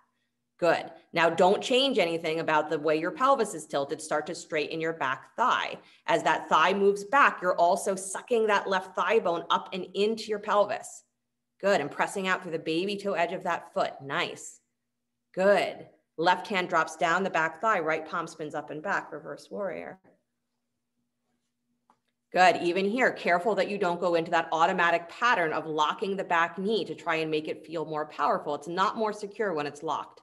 Good. Now don't change anything about the way your pelvis is tilted. Start to straighten your back thigh. As that thigh moves back, you're also sucking that left thigh bone up and into your pelvis. Good. And pressing out through the baby toe edge of that foot. Nice. Good. Left hand drops down the back thigh. Right palm spins up and back. Reverse warrior. Good. Even here, careful that you don't go into that automatic pattern of locking the back knee to try and make it feel more powerful. It's not more secure when it's locked.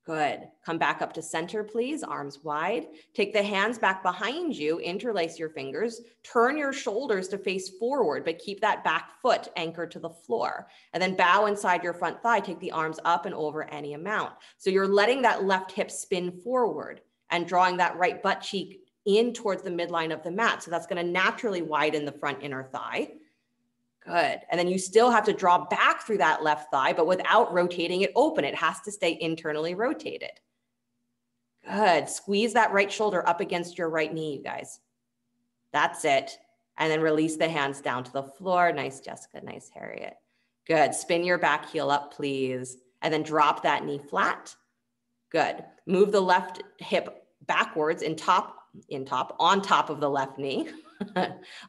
Good. Come back up to center, please. Arms wide. Take the hands back behind you. Interlace your fingers. Turn your shoulders to face forward, but keep that back foot anchored to the floor. And then bow inside your front thigh. Take the arms up and over any amount. So you're letting that left hip spin forward and drawing that right butt cheek in towards the midline of the mat. So that's going to naturally widen the front inner thigh. Good. And then you still have to draw back through that left thigh, but without rotating it open. It has to stay internally rotated. Good. Squeeze that right shoulder up against your right knee, you guys. That's it. And then release the hands down to the floor. Nice, Jessica. Nice, Harriet. Good. Spin your back heel up, please. And then drop that knee flat. Good. Move the left hip backwards on top of the left knee.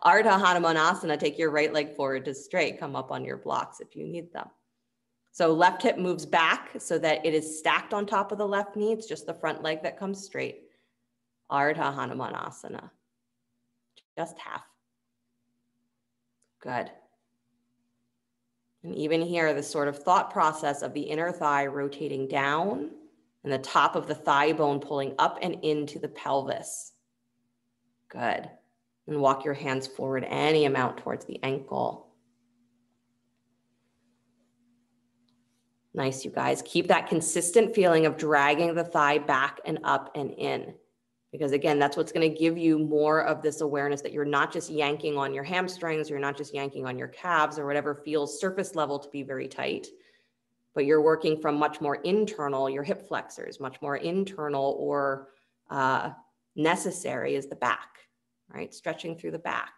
Ardha Hanumanasana, take your right leg forward to straight. Come up on your blocks if you need them. So left hip moves back so that it is stacked on top of the left knee. It's just the front leg that comes straight. Ardha Hanumanasana. Just half. Good. And even here, the sort of thought process of the inner thigh rotating down and the top of the thigh bone pulling up and into the pelvis. Good. And walk your hands forward any amount towards the ankle. Nice, you guys. Keep that consistent feeling of dragging the thigh back and up and in. Because again, that's what's going to give you more of this awareness that you're not just yanking on your hamstrings, you're not just yanking on your calves or whatever feels surface level to be very tight, but you're working from much more internal, your hip flexors, much more internal or necessary is the back. Right? Stretching through the back.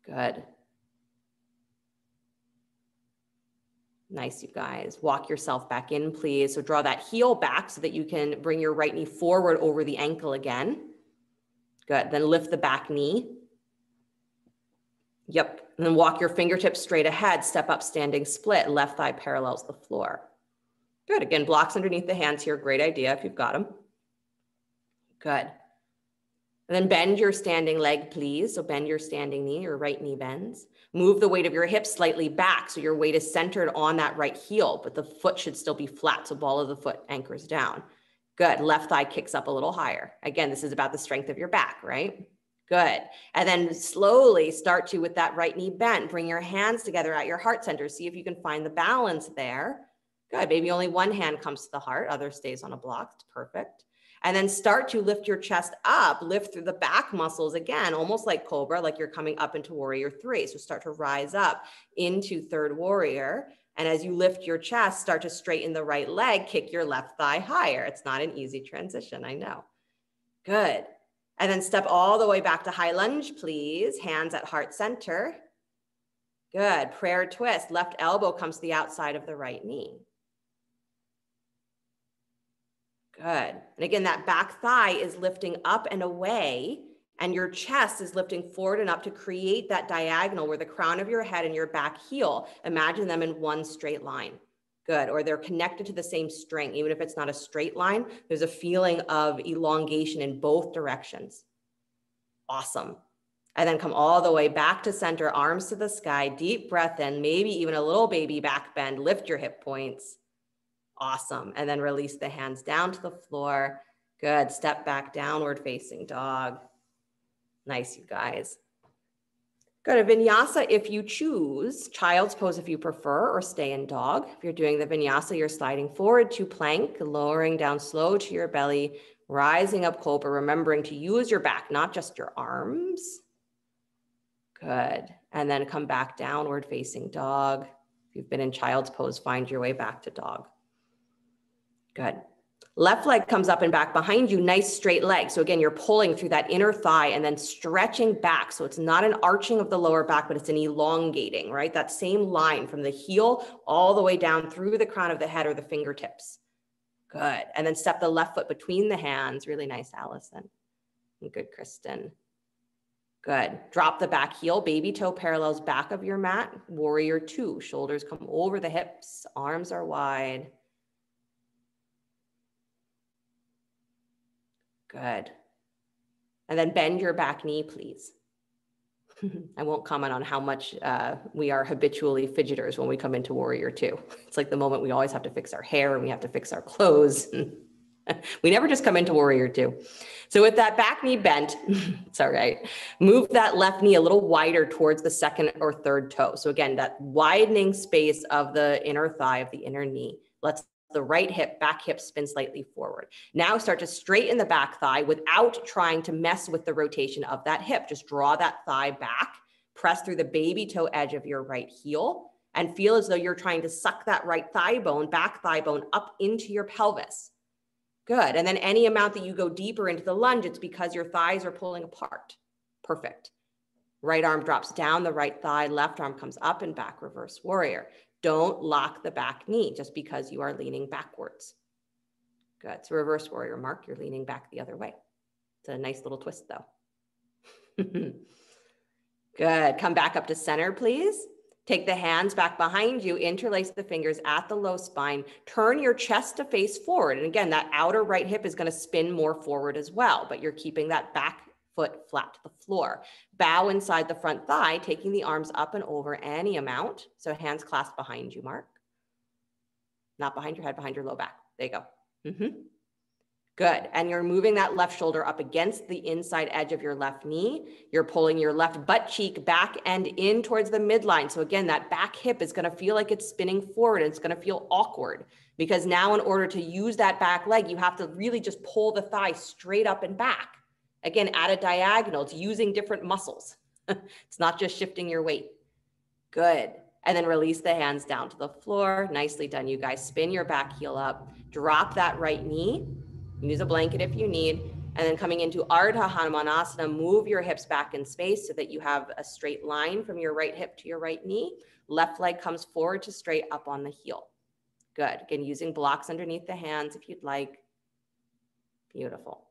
Good. Nice, you guys. Walk yourself back in, please. So draw that heel back so that you can bring your right knee forward over the ankle again. Good. Then lift the back knee. Yep. And then walk your fingertips straight ahead. Step up, standing split. Left thigh parallels the floor. Good. Again, blocks underneath the hands here. Great idea if you've got them. Good. And then bend your standing leg, please. So bend your standing knee, your right knee bends. Move the weight of your hips slightly back so your weight is centered on that right heel, but the foot should still be flat, so ball of the foot anchors down. Good. Left thigh kicks up a little higher. Again, this is about the strength of your back, right? Good. And then slowly start to, with that right knee bent, bring your hands together at your heart center. See if you can find the balance there. Good. Maybe only one hand comes to the heart, other stays on a block. It's perfect. And then start to lift your chest up, lift through the back muscles again, almost like cobra, like you're coming up into warrior 3. So start to rise up into third warrior. And as you lift your chest, start to straighten the right leg, kick your left thigh higher. It's not an easy transition, I know. Good. And then step all the way back to high lunge, please. Hands at heart center. Good. Prayer twist. Left elbow comes to the outside of the right knee. Good. And again, that back thigh is lifting up and away, and your chest is lifting forward and up to create that diagonal where the crown of your head and your back heel, imagine them in one straight line. Good. Or they're connected to the same string. Even if it's not a straight line, there's a feeling of elongation in both directions. Awesome. And then come all the way back to center, arms to the sky, deep breath in, maybe even a little baby back bend, lift your hip points. Awesome. And then release the hands down to the floor. Good. Step back, downward facing dog. Nice, you guys. Good. A vinyasa if you choose, child's pose if you prefer, or stay in dog. If you're doing the vinyasa, you're sliding forward to plank, lowering down slow to your belly, rising up cobra, remembering to use your back, not just your arms. Good. And then come back downward facing dog. If you've been in child's pose, find your way back to dog. Good. Left leg comes up and back behind you, nice straight leg. So again, you're pulling through that inner thigh and then stretching back. So it's not an arching of the lower back, but it's an elongating, right? That same line from the heel all the way down through the crown of the head or the fingertips. Good. And then step the left foot between the hands. Really nice, Allison. Good, Kristen. Good. Drop the back heel, baby toe parallels back of your mat. Warrior 2, shoulders come over the hips, arms are wide. Good. And then bend your back knee, please. I won't comment on how much we are habitually fidgeters when we come into warrior 2. It's like the moment we always have to fix our hair and we have to fix our clothes. We never just come into warrior 2. So with that back knee bent, it's all right. Move that left knee a little wider towards the second or third toe. So again, that widening space of the inner thigh, of the inner knee. Let's the right hip, back hip spin slightly forward. Now start to straighten the back thigh without trying to mess with the rotation of that hip. Just draw that thigh back, press through the baby toe edge of your right heel, and feel as though you're trying to suck that right thigh bone, back thigh bone up into your pelvis. Good. And then any amount that you go deeper into the lunge, it's because your thighs are pulling apart. Perfect. Right arm drops down the right thigh, left arm comes up and back, reverse warrior. Don't lock the back knee just because you are leaning backwards. Good. So reverse warrior, Mark, you're leaning back the other way. It's a nice little twist though. Good. Come back up to center, please. Take the hands back behind you, interlace the fingers at the low spine, turn your chest to face forward. And again, that outer right hip is going to spin more forward as well, but you're keeping that back foot flat to the floor. Bow inside the front thigh, taking the arms up and over any amount. So hands clasped behind you, Mark. Not behind your head, behind your low back. There you go. Good. And you're moving that left shoulder up against the inside edge of your left knee. You're pulling your left butt cheek back and in towards the midline. So again, that back hip is going to feel like it's spinning forward and it's going to feel awkward because now in order to use that back leg, you have to really just pull the thigh straight up and back. Again, at a diagonal, it's using different muscles. It's not just shifting your weight. Good. And then release the hands down to the floor. Nicely done, you guys. Spin your back heel up. Drop that right knee. Use a blanket if you need. And then coming into Ardha Hanumanasana, move your hips back in space so that you have a straight line from your right hip to your right knee. Left leg comes forward to straight up on the heel. Good. Again, using blocks underneath the hands if you'd like. Beautiful.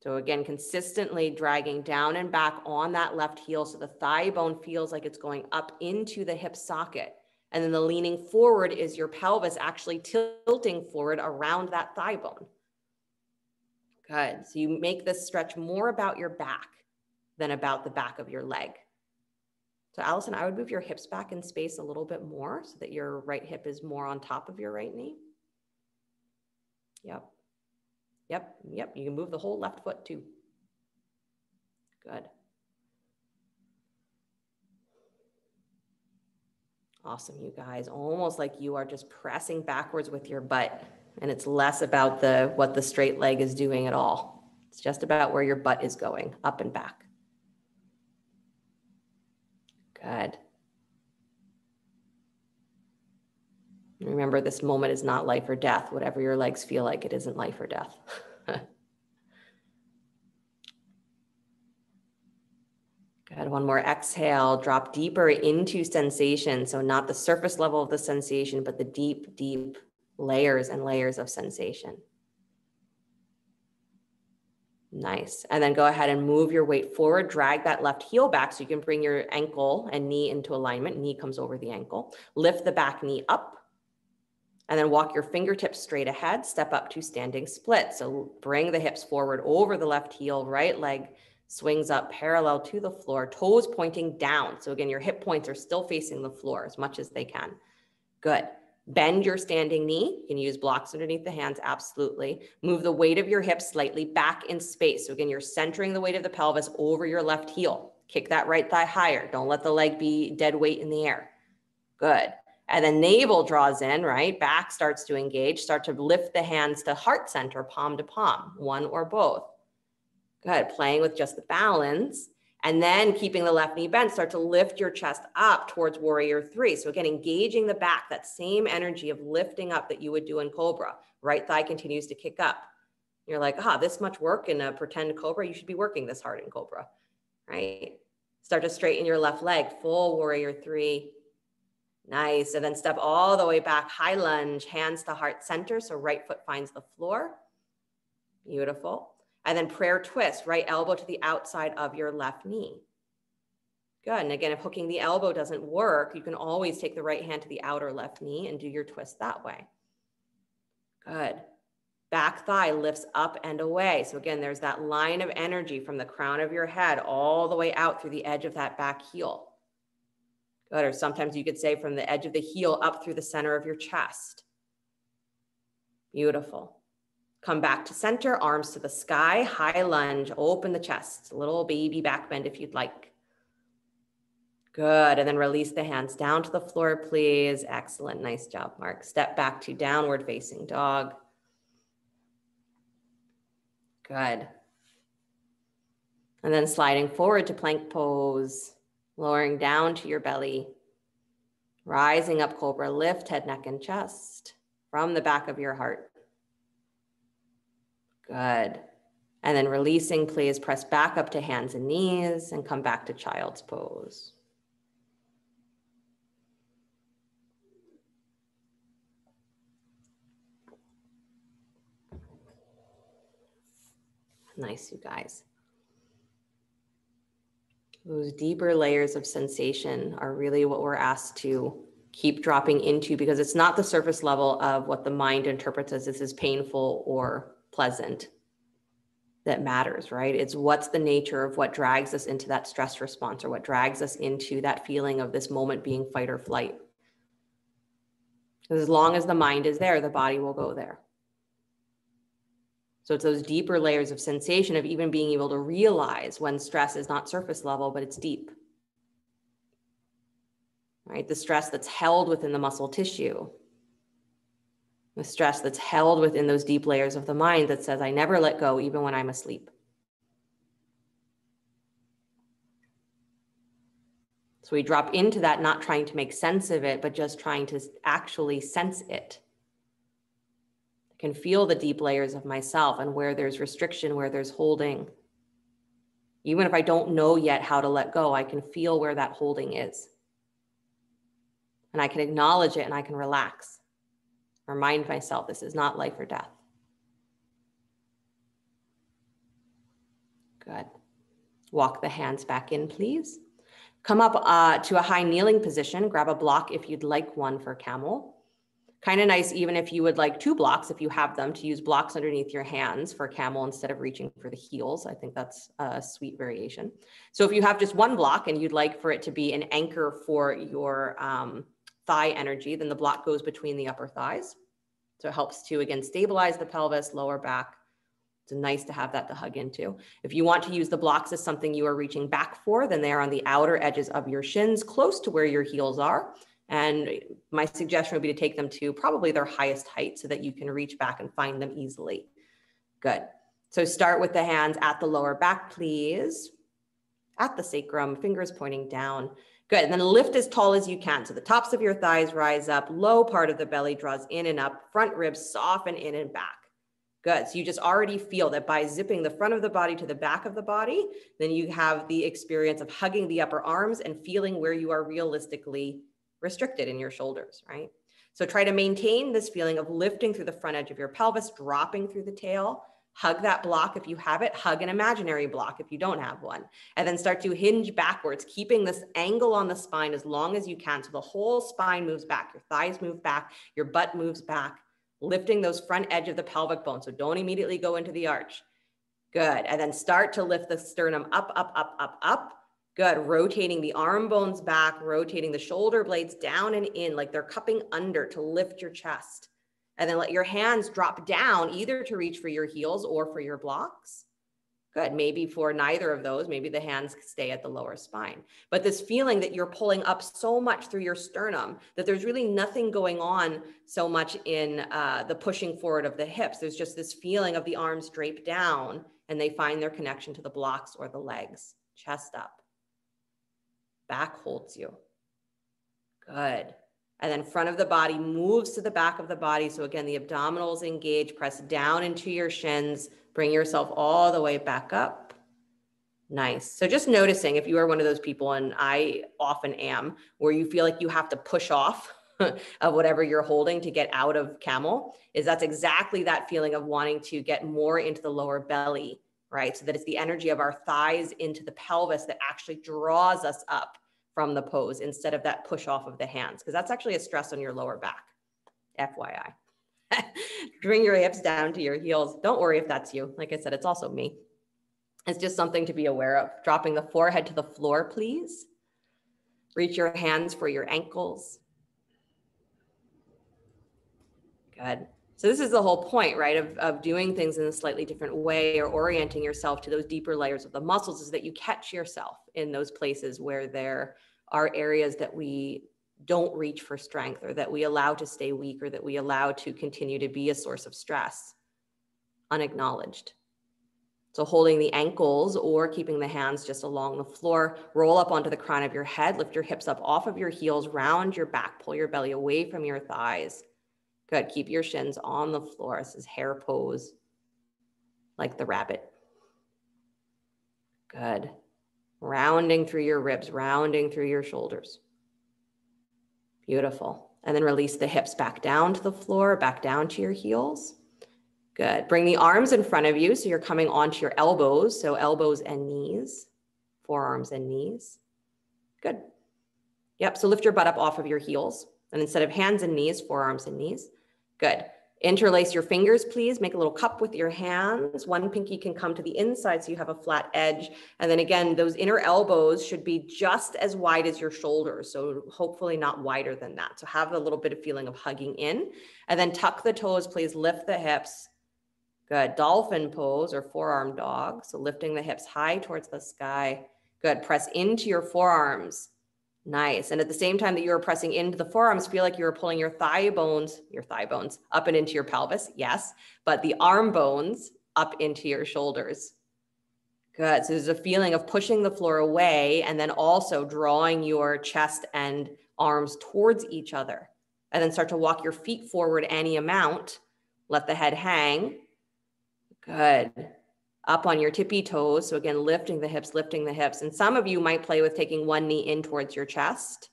So again, consistently dragging down and back on that left heel so the thigh bone feels like it's going up into the hip socket. And then the leaning forward is your pelvis actually tilting forward around that thigh bone. Good. So you make this stretch more about your back than about the back of your leg. So Allison, I would move your hips back in space a little bit more so that your right hip is more on top of your right knee. Yep. Yep. Yep. You can move the whole left foot too. Good. Awesome, you guys. Almost like you are just pressing backwards with your butt. And it's less about what the straight leg is doing at all. It's just about where your butt is going, up and back. Good. Remember, this moment is not life or death. Whatever your legs feel like, it isn't life or death. Good. One more exhale. Drop deeper into sensation. So not the surface level of the sensation, but the deep, deep layers and layers of sensation. Nice. And then go ahead and move your weight forward. Drag that left heel back so you can bring your ankle and knee into alignment. Knee comes over the ankle. Lift the back knee up. And then walk your fingertips straight ahead. Step up to standing split. So bring the hips forward over the left heel. Right leg swings up parallel to the floor. Toes pointing down. So again, your hip points are still facing the floor as much as they can. Good. Bend your standing knee. You can use blocks underneath the hands, absolutely. Move the weight of your hips slightly back in space. So again, you're centering the weight of the pelvis over your left heel. Kick that right thigh higher. Don't let the leg be dead weight in the air. Good. And then navel draws in, right? Back starts to engage. Start to lift the hands to heart center, palm to palm, one or both. Good. Playing with just the balance. And then keeping the left knee bent, start to lift your chest up towards warrior three. So again, engaging the back, that same energy of lifting up that you would do in cobra. Right thigh continues to kick up. You're like, this much work in a pretend cobra, you should be working this hard in cobra, right? Start to straighten your left leg, full warrior three. Nice. And then step all the way back, high lunge, hands to heart center. So right foot finds the floor. Beautiful. And then prayer twist, right elbow to the outside of your left knee. Good. And again, if hooking the elbow doesn't work, you can always take the right hand to the outer left knee and do your twist that way. Good. Back thigh lifts up and away. So again, there's that line of energy from the crown of your head all the way out through the edge of that back heel. Good. Or sometimes you could say from the edge of the heel up through the center of your chest. Beautiful. Come back to center, arms to the sky, high lunge, open the chest, a little baby back bend if you'd like. Good, and then release the hands down to the floor, please. Excellent, nice job, Mark. Step back to downward facing dog. Good. And then sliding forward to plank pose, lowering down to your belly, rising up cobra, lift head, neck, and chest from the back of your heart. Good. And then releasing, please press back up to hands and knees and come back to child's pose. Nice, you guys. Those deeper layers of sensation are really what we're asked to keep dropping into, because it's not the surface level of what the mind interprets as this is painful or pleasant that matters, right? It's what's the nature of what drags us into that stress response, or what drags us into that feeling of this moment being fight or flight. Because as long as the mind is there, the body will go there. So it's those deeper layers of sensation of even being able to realize when stress is not surface level, but it's deep, right? The stress that's held within the muscle tissue, the stress that's held within those deep layers of the mind that says, I never let go, even when I'm asleep. So we drop into that, not trying to make sense of it, but just trying to actually sense it. I can feel the deep layers of myself and where there's restriction, where there's holding. Even if I don't know yet how to let go, I can feel where that holding is. And I can acknowledge it and I can relax. Remind myself this is not life or death. Good. Walk the hands back in, please. Come up to a high kneeling position. Grab a block if you'd like one for camel. Kind of nice, even if you would like 2 blocks, if you have them, to use blocks underneath your hands for camel instead of reaching for the heels. I think that's a sweet variation. So if you have just 1 block and you'd like for it to be an anchor for your thigh energy, then the block goes between the upper thighs. So it helps to, again, stabilize the pelvis, lower back. It's nice to have that to hug into. If you want to use the blocks as something you are reaching back for, then they are on the outer edges of your shins, close to where your heels are. And my suggestion would be to take them to probably their highest height so that you can reach back and find them easily. Good. So start with the hands at the lower back, please. At the sacrum, fingers pointing down. Good. And then lift as tall as you can. So the tops of your thighs rise up, low part of the belly draws in and up, front ribs soften in and back. Good. So you just already feel that by zipping the front of the body to the back of the body, then you have the experience of hugging the upper arms and feeling where you are realistically restricted in your shoulders, right? So try to maintain this feeling of lifting through the front edge of your pelvis, dropping through the tail. Hug that block if you have it. Hug an imaginary block if you don't have one. And then start to hinge backwards, keeping this angle on the spine as long as you can. So the whole spine moves back. Your thighs move back. Your butt moves back. Lifting those front edge of the pelvic bone. So don't immediately go into the arch. Good. And then start to lift the sternum up, up, up, up, up. Good. Rotating the arm bones back, rotating the shoulder blades down and in like they're cupping under to lift your chest. And then let your hands drop down either to reach for your heels or for your blocks. Good. Maybe for neither of those, maybe the hands stay at the lower spine. But this feeling that you're pulling up so much through your sternum that there's really nothing going on so much in the pushing forward of the hips. There's just this feeling of the arms drape down and they find their connection to the blocks or the legs. Chest up. Back holds you. Good. And then front of the body moves to the back of the body. So again, the abdominals engage, press down into your shins, bring yourself all the way back up. Nice. So just noticing if you are one of those people, and I often am, where you feel like you have to push off of whatever you're holding to get out of camel, is that's exactly that feeling of wanting to get more into the lower belly, right? So that it's the energy of our thighs into the pelvis that actually draws us up from the pose instead of that push off of the hands, because that's actually a stress on your lower back, FYI. Bring your hips down to your heels. Don't worry if that's you. Like I said, it's also me. It's just something to be aware of. Dropping the forehead to the floor, please. Reach your hands for your ankles. Good. So this is the whole point, right, of doing things in a slightly different way or orienting yourself to those deeper layers of the muscles, is that you catch yourself in those places where there are areas that we don't reach for strength, or that we allow to stay weak, or that we allow to continue to be a source of stress, unacknowledged. So holding the ankles or keeping the hands just along the floor, roll up onto the crown of your head, lift your hips up off of your heels, round your back, pull your belly away from your thighs. Good. Keep your shins on the floor. This is hare pose, like the rabbit. Good. Rounding through your ribs, rounding through your shoulders. Beautiful. And then release the hips back down to the floor, back down to your heels. Good. Bring the arms in front of you so you're coming onto your elbows. So elbows and knees, forearms and knees. Good. Yep. So lift your butt up off of your heels. And instead of hands and knees, forearms and knees. Good. Interlace your fingers, please. Make a little cup with your hands. One pinky can come to the inside so you have a flat edge. And then again, those inner elbows should be just as wide as your shoulders. So hopefully not wider than that. So have a little bit of feeling of hugging in. And then tuck the toes, please. Lift the hips. Good. Dolphin pose or forearm dog. So lifting the hips high towards the sky. Good. Press into your forearms. Nice. And at the same time that you're pressing into the forearms, feel like you're pulling your thigh bones up and into your pelvis. Yes. But the arm bones up into your shoulders. Good. So there's a feeling of pushing the floor away and then also drawing your chest and arms towards each other. And then start to walk your feet forward any amount. Let the head hang. Good. Up on your tippy toes. So again, lifting the hips. And some of you might play with taking one knee in towards your chest.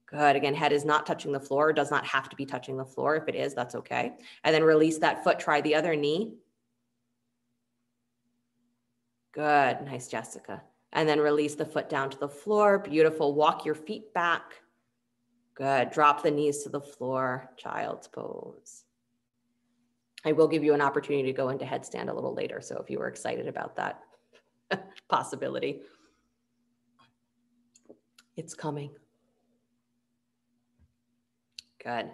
Good. Again, head is not touching the floor. It does not have to be touching the floor. If it is, that's okay. And then release that foot. Try the other knee. Good. Nice, Jessica. And then release the foot down to the floor. Beautiful. Walk your feet back. Good. Drop the knees to the floor, child's pose. I will give you an opportunity to go into headstand a little later. So if you were excited about that possibility, it's coming. Good.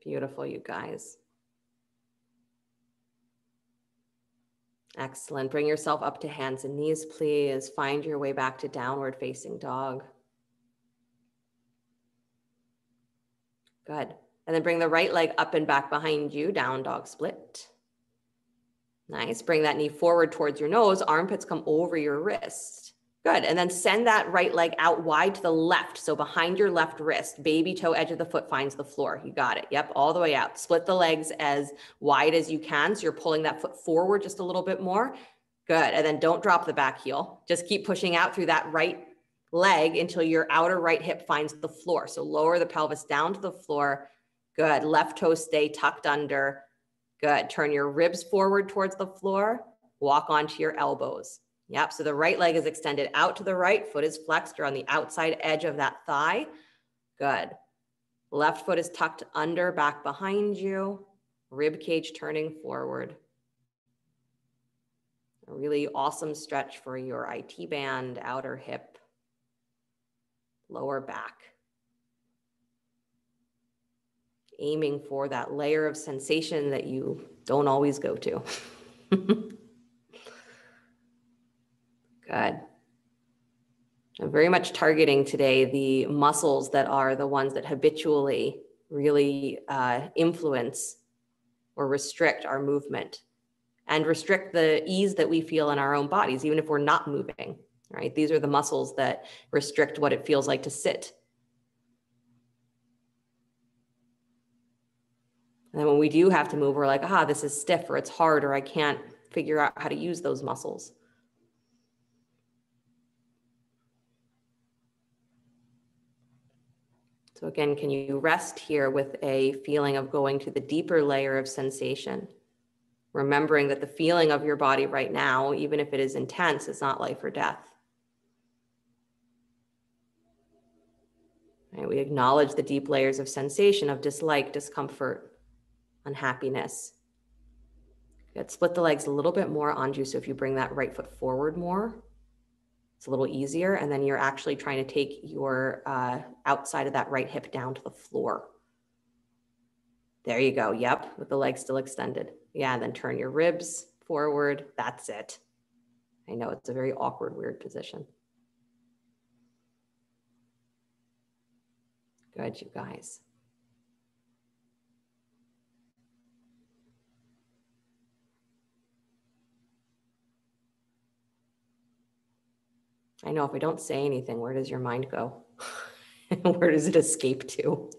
Beautiful, you guys. Excellent. Bring yourself up to hands and knees, please. Find your way back to downward facing dog. Good. And then bring the right leg up and back behind you, down dog split. Nice. Bring that knee forward towards your nose. Armpits come over your wrist. Good. And then send that right leg out wide to the left. So behind your left wrist, baby toe edge of the foot finds the floor. You got it. Yep. All the way out. Split the legs as wide as you can. So you're pulling that foot forward just a little bit more. Good. And then don't drop the back heel. Just keep pushing out through that right leg until your outer right hip finds the floor. So lower the pelvis down to the floor. Good. Left toe stay tucked under. Good. Turn your ribs forward towards the floor. Walk onto your elbows. Yep. So the right leg is extended out to the right. Foot is flexed. You're on the outside edge of that thigh. Good. Left foot is tucked under, back behind you. Rib cage turning forward. A really awesome stretch for your IT band, outer hip, lower back. Aiming for that layer of sensation that you don't always go to. Good. I'm very much targeting today the muscles that are the ones that habitually really influence or restrict our movement and restrict the ease that we feel in our own bodies, even if we're not moving, right? These are the muscles that restrict what it feels like to sit. And then when we do have to move, we're like, aha, this is stiff or it's hard or I can't figure out how to use those muscles. So again, can you rest here with a feeling of going to the deeper layer of sensation? Remembering that the feeling of your body right now, even if it is intense, is not life or death. Right? We acknowledge the deep layers of sensation, of dislike, discomfort, unhappiness. Good. Split the legs a little bit more, Anju. So if you bring that right foot forward more, it's a little easier. And then you're actually trying to take your outside of that right hip down to the floor. There you go. Yep. With the legs still extended. Yeah. And then turn your ribs forward. That's it. I know it's a very awkward, weird position. Good, you guys. I know if I don't say anything, where does your mind go? Where does it escape to?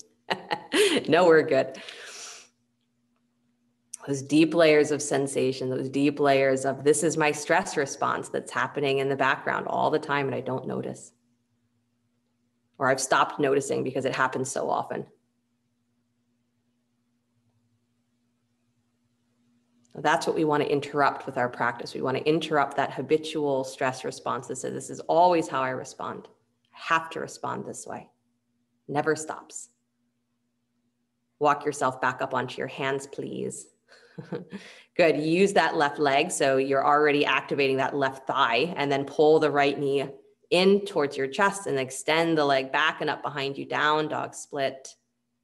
No, we're good. Those deep layers of sensation, those deep layers of this is my stress response that's happening in the background all the time and I don't notice. Or I've stopped noticing because it happens so often. That's what we want to interrupt with our practice. We want to interrupt that habitual stress response that says, this is always how I respond. I have to respond this way. Never stops. Walk yourself back up onto your hands, please. Good. Use that left leg. So you're already activating that left thigh and then pull the right knee in towards your chest and extend the leg back and up behind you, down dog split.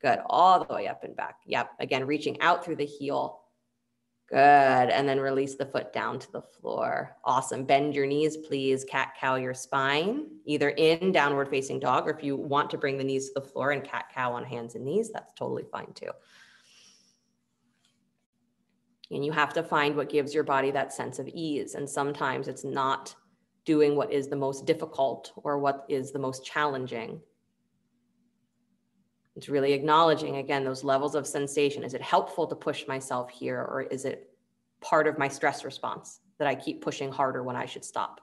Good. All the way up and back. Yep. Again, reaching out through the heel. Good. And then release the foot down to the floor. Awesome. Bend your knees, please. Cat cow your spine, either in downward facing dog, or if you want to bring the knees to the floor and cat cow on hands and knees, that's totally fine too. And you have to find what gives your body that sense of ease. And sometimes it's not doing what is the most difficult or what is the most challenging. It's really acknowledging, again, those levels of sensation. Is it helpful to push myself here, or is it part of my stress response that I keep pushing harder when I should stop?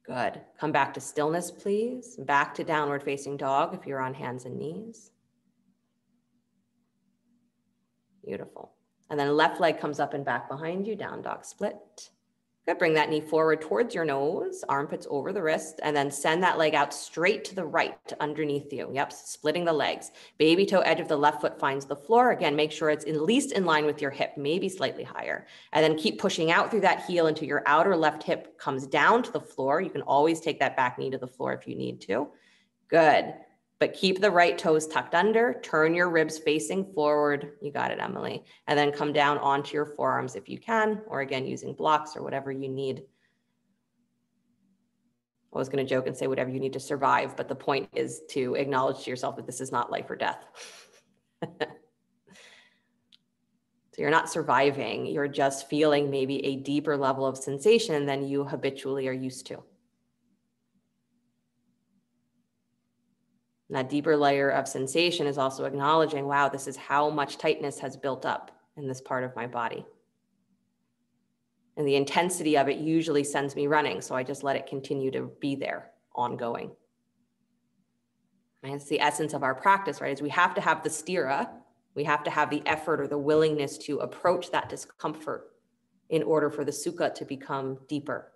Good. Come back to stillness, please. Back to downward facing dog if you're on hands and knees. Beautiful. And then left leg comes up and back behind you, down dog split. Good. Bring that knee forward towards your nose, armpits over the wrist, and then send that leg out straight to the right underneath you. Yep, splitting the legs. Baby toe edge of the left foot finds the floor. Again, make sure it's at least in line with your hip, maybe slightly higher. And then keep pushing out through that heel until your outer left hip comes down to the floor. You can always take that back knee to the floor if you need to. Good. But keep the right toes tucked under, turn your ribs facing forward. You got it, Emily. And then come down onto your forearms if you can, or again, using blocks or whatever you need. I was going to joke and say whatever you need to survive, but the point is to acknowledge to yourself that this is not life or death. So you're not surviving, you're just feeling maybe a deeper level of sensation than you habitually are used to. And that deeper layer of sensation is also acknowledging, wow, this is how much tightness has built up in this part of my body. And the intensity of it usually sends me running, so I just let it continue to be there, ongoing. And it's the essence of our practice, right? Is we have to have the Sthira, we have to have the effort or the willingness to approach that discomfort in order for the Sukha to become deeper.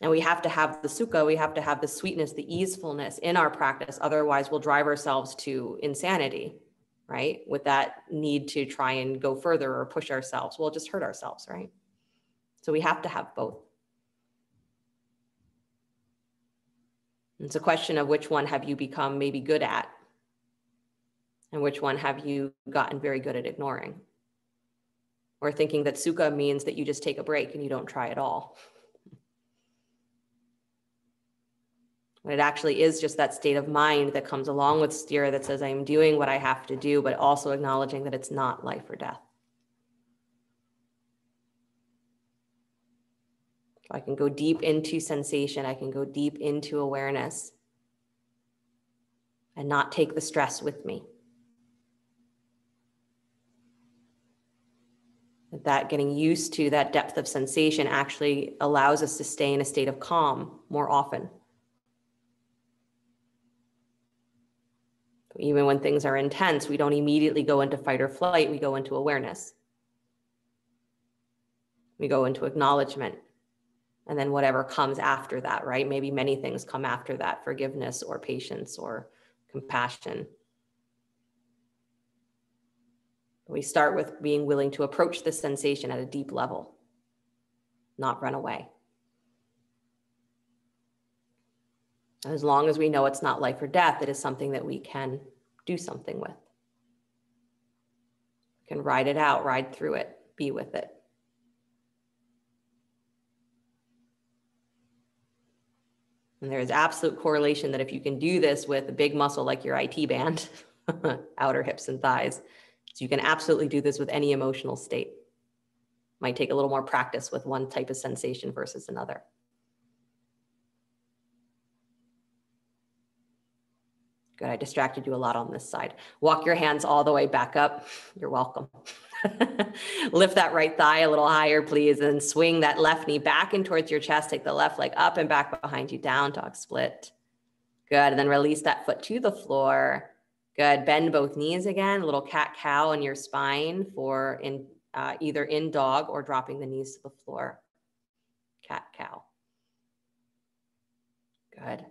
And we have to have the Sukha, we have to have the sweetness, the easefulness in our practice. Otherwise, we'll drive ourselves to insanity, right? With that need to try and go further or push ourselves. We'll just hurt ourselves, right? So we have to have both. It's a question of which one have you become maybe good at, and which one have you gotten very good at ignoring, or thinking that Sukha means that you just take a break and you don't try at all. It actually is just that state of mind that comes along with Stira that says, I'm doing what I have to do, but also acknowledging that it's not life or death. So I can go deep into sensation. I can go deep into awareness and not take the stress with me. That getting used to that depth of sensation actually allows us to stay in a state of calm more often. Even when things are intense, we don't immediately go into fight or flight. We go into awareness. We go into acknowledgement. And then whatever comes after that, right? Maybe many things come after that: forgiveness or patience or compassion. We start with being willing to approach the sensation at a deep level, not run away. As long as we know it's not life or death, it is something that we can do something with. We can ride it out, ride through it, be with it. And there is absolute correlation that if you can do this with a big muscle like your IT band, outer hips and thighs, so you can absolutely do this with any emotional state. Might take a little more practice with one type of sensation versus another. Good, I distracted you a lot on this side. Walk your hands all the way back up. You're welcome. Lift that right thigh a little higher, please, and swing that left knee back in towards your chest. Take the left leg up and back behind you, down dog split. Good, and then release that foot to the floor. Good, bend both knees again, a little cat-cow in your spine for either in dog or dropping the knees to the floor. Cat-cow. Good.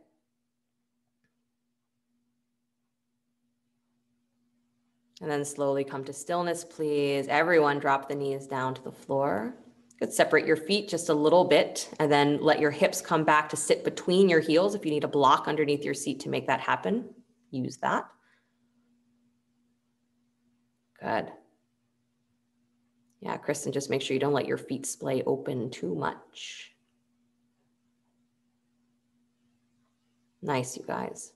And then slowly come to stillness, please. Everyone drop the knees down to the floor. Good, separate your feet just a little bit and then let your hips come back to sit between your heels. If you need a block underneath your seat to make that happen, use that. Good. Yeah, Kristen, just make sure you don't let your feet splay open too much. Nice, you guys.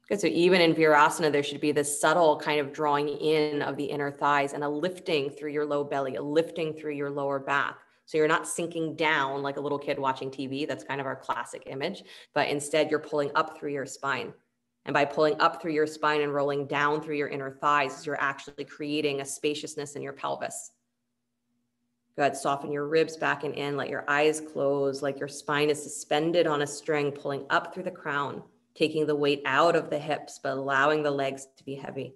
Good, so even in Virasana, there should be this subtle kind of drawing in of the inner thighs and a lifting through your low belly, a lifting through your lower back. So you're not sinking down like a little kid watching TV. That's kind of our classic image, but instead you're pulling up through your spine. And by pulling up through your spine and rolling down through your inner thighs, you're actually creating a spaciousness in your pelvis. Good, soften your ribs back and in, let your eyes close, like your spine is suspended on a string, pulling up through the crown, taking the weight out of the hips, but allowing the legs to be heavy.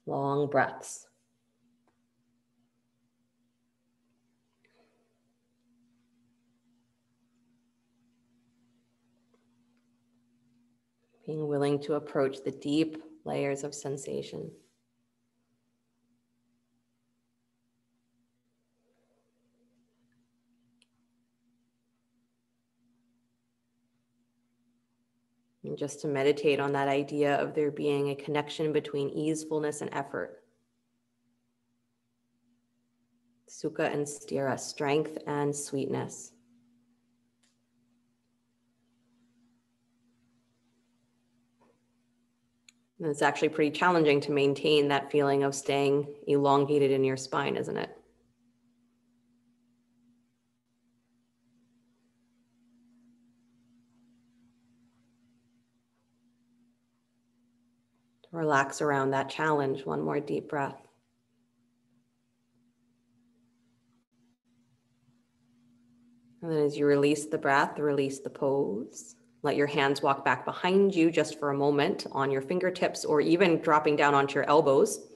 Long breaths. Being willing to approach the deep layers of sensation. And just to meditate on that idea of there being a connection between easefulness and effort. Sukha and Stira, strength and sweetness. And it's actually pretty challenging to maintain that feeling of staying elongated in your spine, isn't it? Relax around that challenge. One more deep breath. And then as you release the breath, release the pose. Let your hands walk back behind you just for a moment on your fingertips, or even dropping down onto your elbows.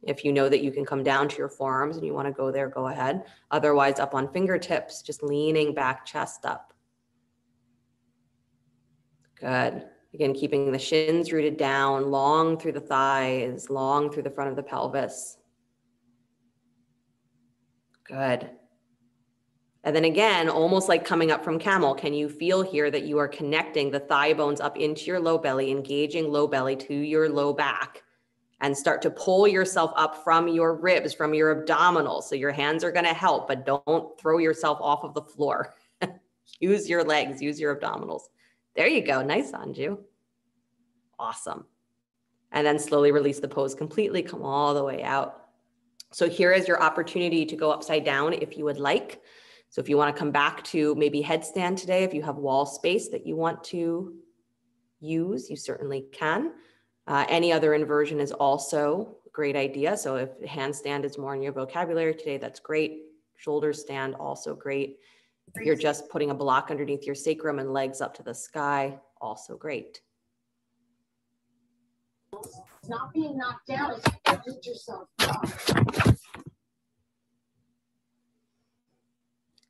If you know that you can come down to your forearms and you want to go there, go ahead. Otherwise, up on fingertips, just leaning back, chest up. Good. Again, keeping the shins rooted down, long through the thighs, long through the front of the pelvis. Good. And then again, almost like coming up from camel, can you feel here that you are connecting the thigh bones up into your low belly, engaging low belly to your low back, and start to pull yourself up from your ribs, from your abdominals. So your hands are going to help, but don't throw yourself off of the floor. Use your legs, use your abdominals. There you go. Nice, Anju. Awesome. And then slowly release the pose completely. Come all the way out. So here is your opportunity to go upside down if you would like. So if you want to come back to maybe headstand today, if you have wall space that you want to use, you certainly can. Any other inversion is also a great idea. So if handstand is more in your vocabulary today, that's great. Shoulder stand, also great. If you're just putting a block underneath your sacrum and legs up to the sky, also great. Not being knocked down is to lift yourself up.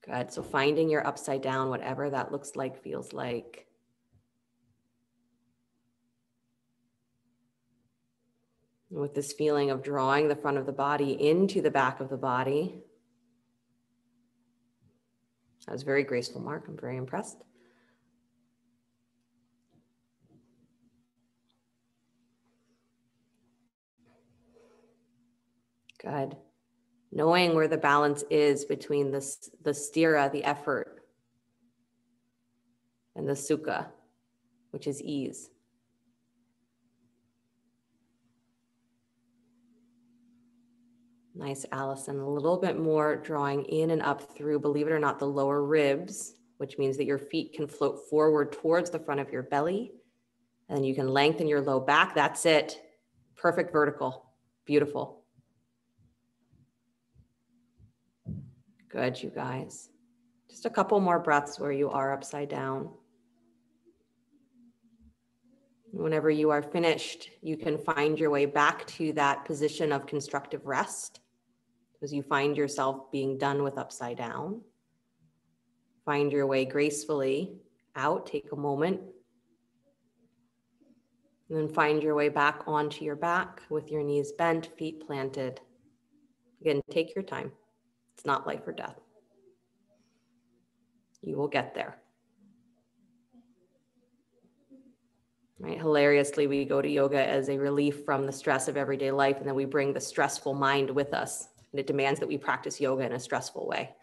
Good. So finding your upside down, whatever that looks like, feels like. And with this feeling of drawing the front of the body into the back of the body. That was very graceful, Mark. I'm very impressed. Good. Knowing where the balance is between the Sthira, the effort, and the Sukha, which is ease. Nice, Allison. A little bit more drawing in and up through, believe it or not, the lower ribs, which means that your feet can float forward towards the front of your belly. And you can lengthen your low back. That's it. Perfect vertical. Beautiful. Good, you guys. Just a couple more breaths where you are upside down. Whenever you are finished, you can find your way back to that position of constructive rest. As you find yourself being done with upside down, find your way gracefully out, take a moment, and then find your way back onto your back with your knees bent, feet planted. Again, take your time. It's not life or death. You will get there. Right? Hilariously, we go to yoga as a relief from the stress of everyday life, and then we bring the stressful mind with us. And it demands that we practice yoga in a stressful way.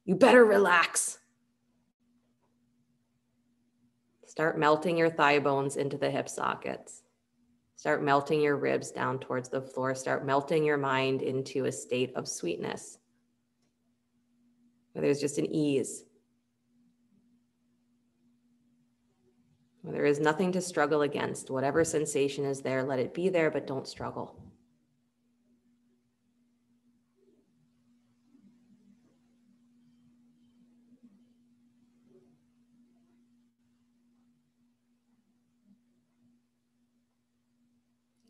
You better relax. Start melting your thigh bones into the hip sockets. Start melting your ribs down towards the floor. Start melting your mind into a state of sweetness, where there's just an ease, where there is nothing to struggle against. Whatever sensation is there, let it be there, but don't struggle.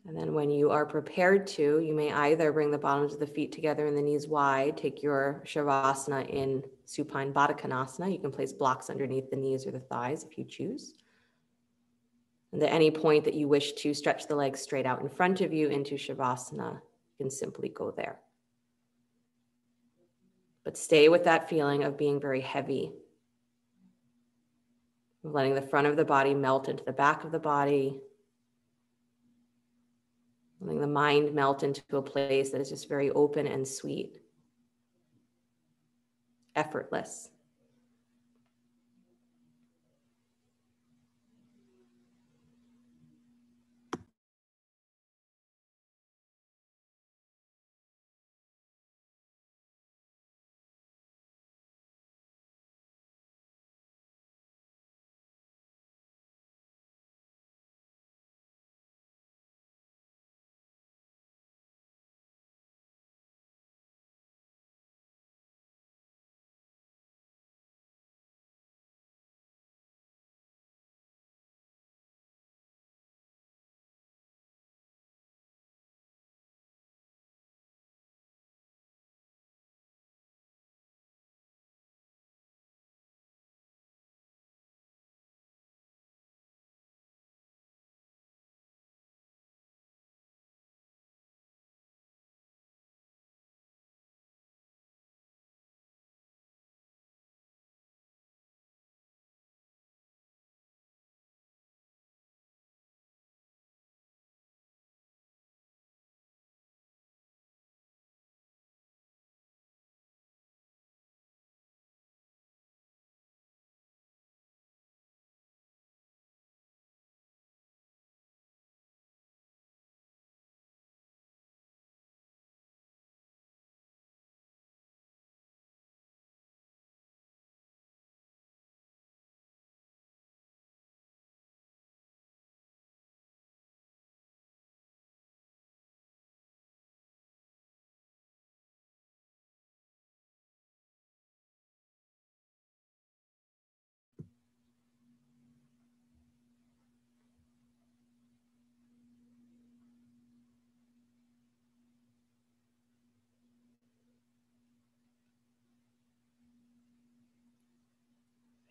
And then when you are prepared to, you may either bring the bottoms of the feet together and the knees wide, take your Shavasana in supine Badakanasana. You can place blocks underneath the knees or the thighs if you choose. And at any point that you wish to stretch the legs straight out in front of you into Shavasana, you can simply go there. But stay with that feeling of being very heavy, letting the front of the body melt into the back of the body, letting the mind melt into a place that is just very open and sweet, effortless.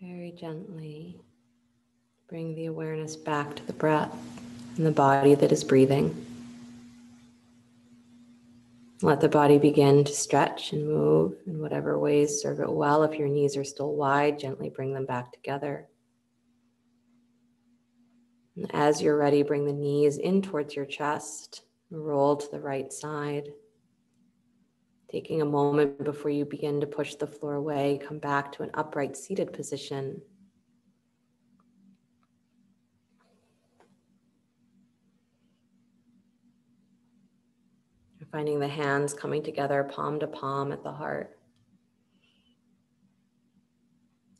Very gently bring the awareness back to the breath and the body that is breathing. Let the body begin to stretch and move in whatever ways serve it well. If your knees are still wide, gently bring them back together. And as you're ready, bring the knees in towards your chest, roll to the right side. Taking a moment before you begin to push the floor away, come back to an upright seated position. You're finding the hands coming together, palm to palm at the heart.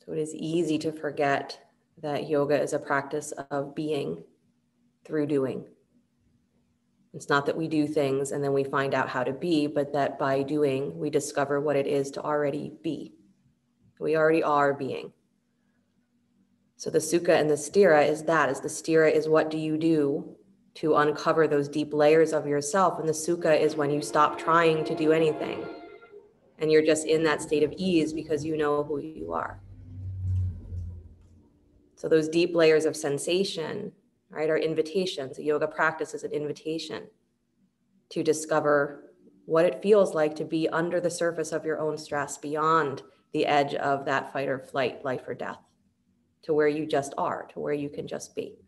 So it is easy to forget that yoga is a practice of being through doing. It's not that we do things and then we find out how to be, but that by doing, we discover what it is to already be. We already are being. So the Sukha and the Stira is that. The Stira is what do you do to uncover those deep layers of yourself. And the Sukha is when you stop trying to do anything. And you're just in that state of ease because you know who you are. So those deep layers of sensation, right, are invitations. A yoga practice is an invitation to discover what it feels like to be under the surface of your own stress, beyond the edge of that fight or flight, life or death, to where you just are, to where you can just be.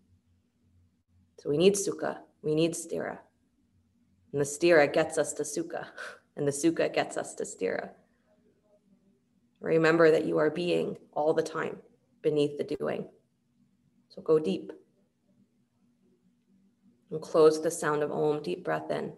So we need Sukha, we need Stira. And the Stira gets us to Sukha, and the Sukha gets us to Stira. Remember that you are being all the time beneath the doing. So go deep. And close the sound of Om, deep breath in.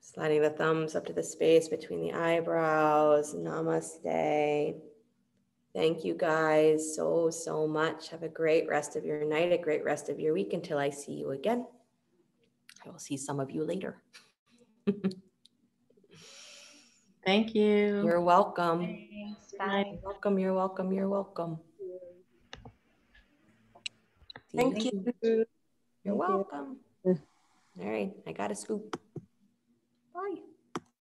Sliding the thumbs up to the space between the eyebrows. Namaste. Thank you guys so much. Have a great rest of your night, a great rest of your week until I see you again. I will see some of you later. Thank you. You're welcome. Thanks. Bye. You're welcome. You're welcome. You're welcome. See Thank you. You're welcome. All right, I got a scoop.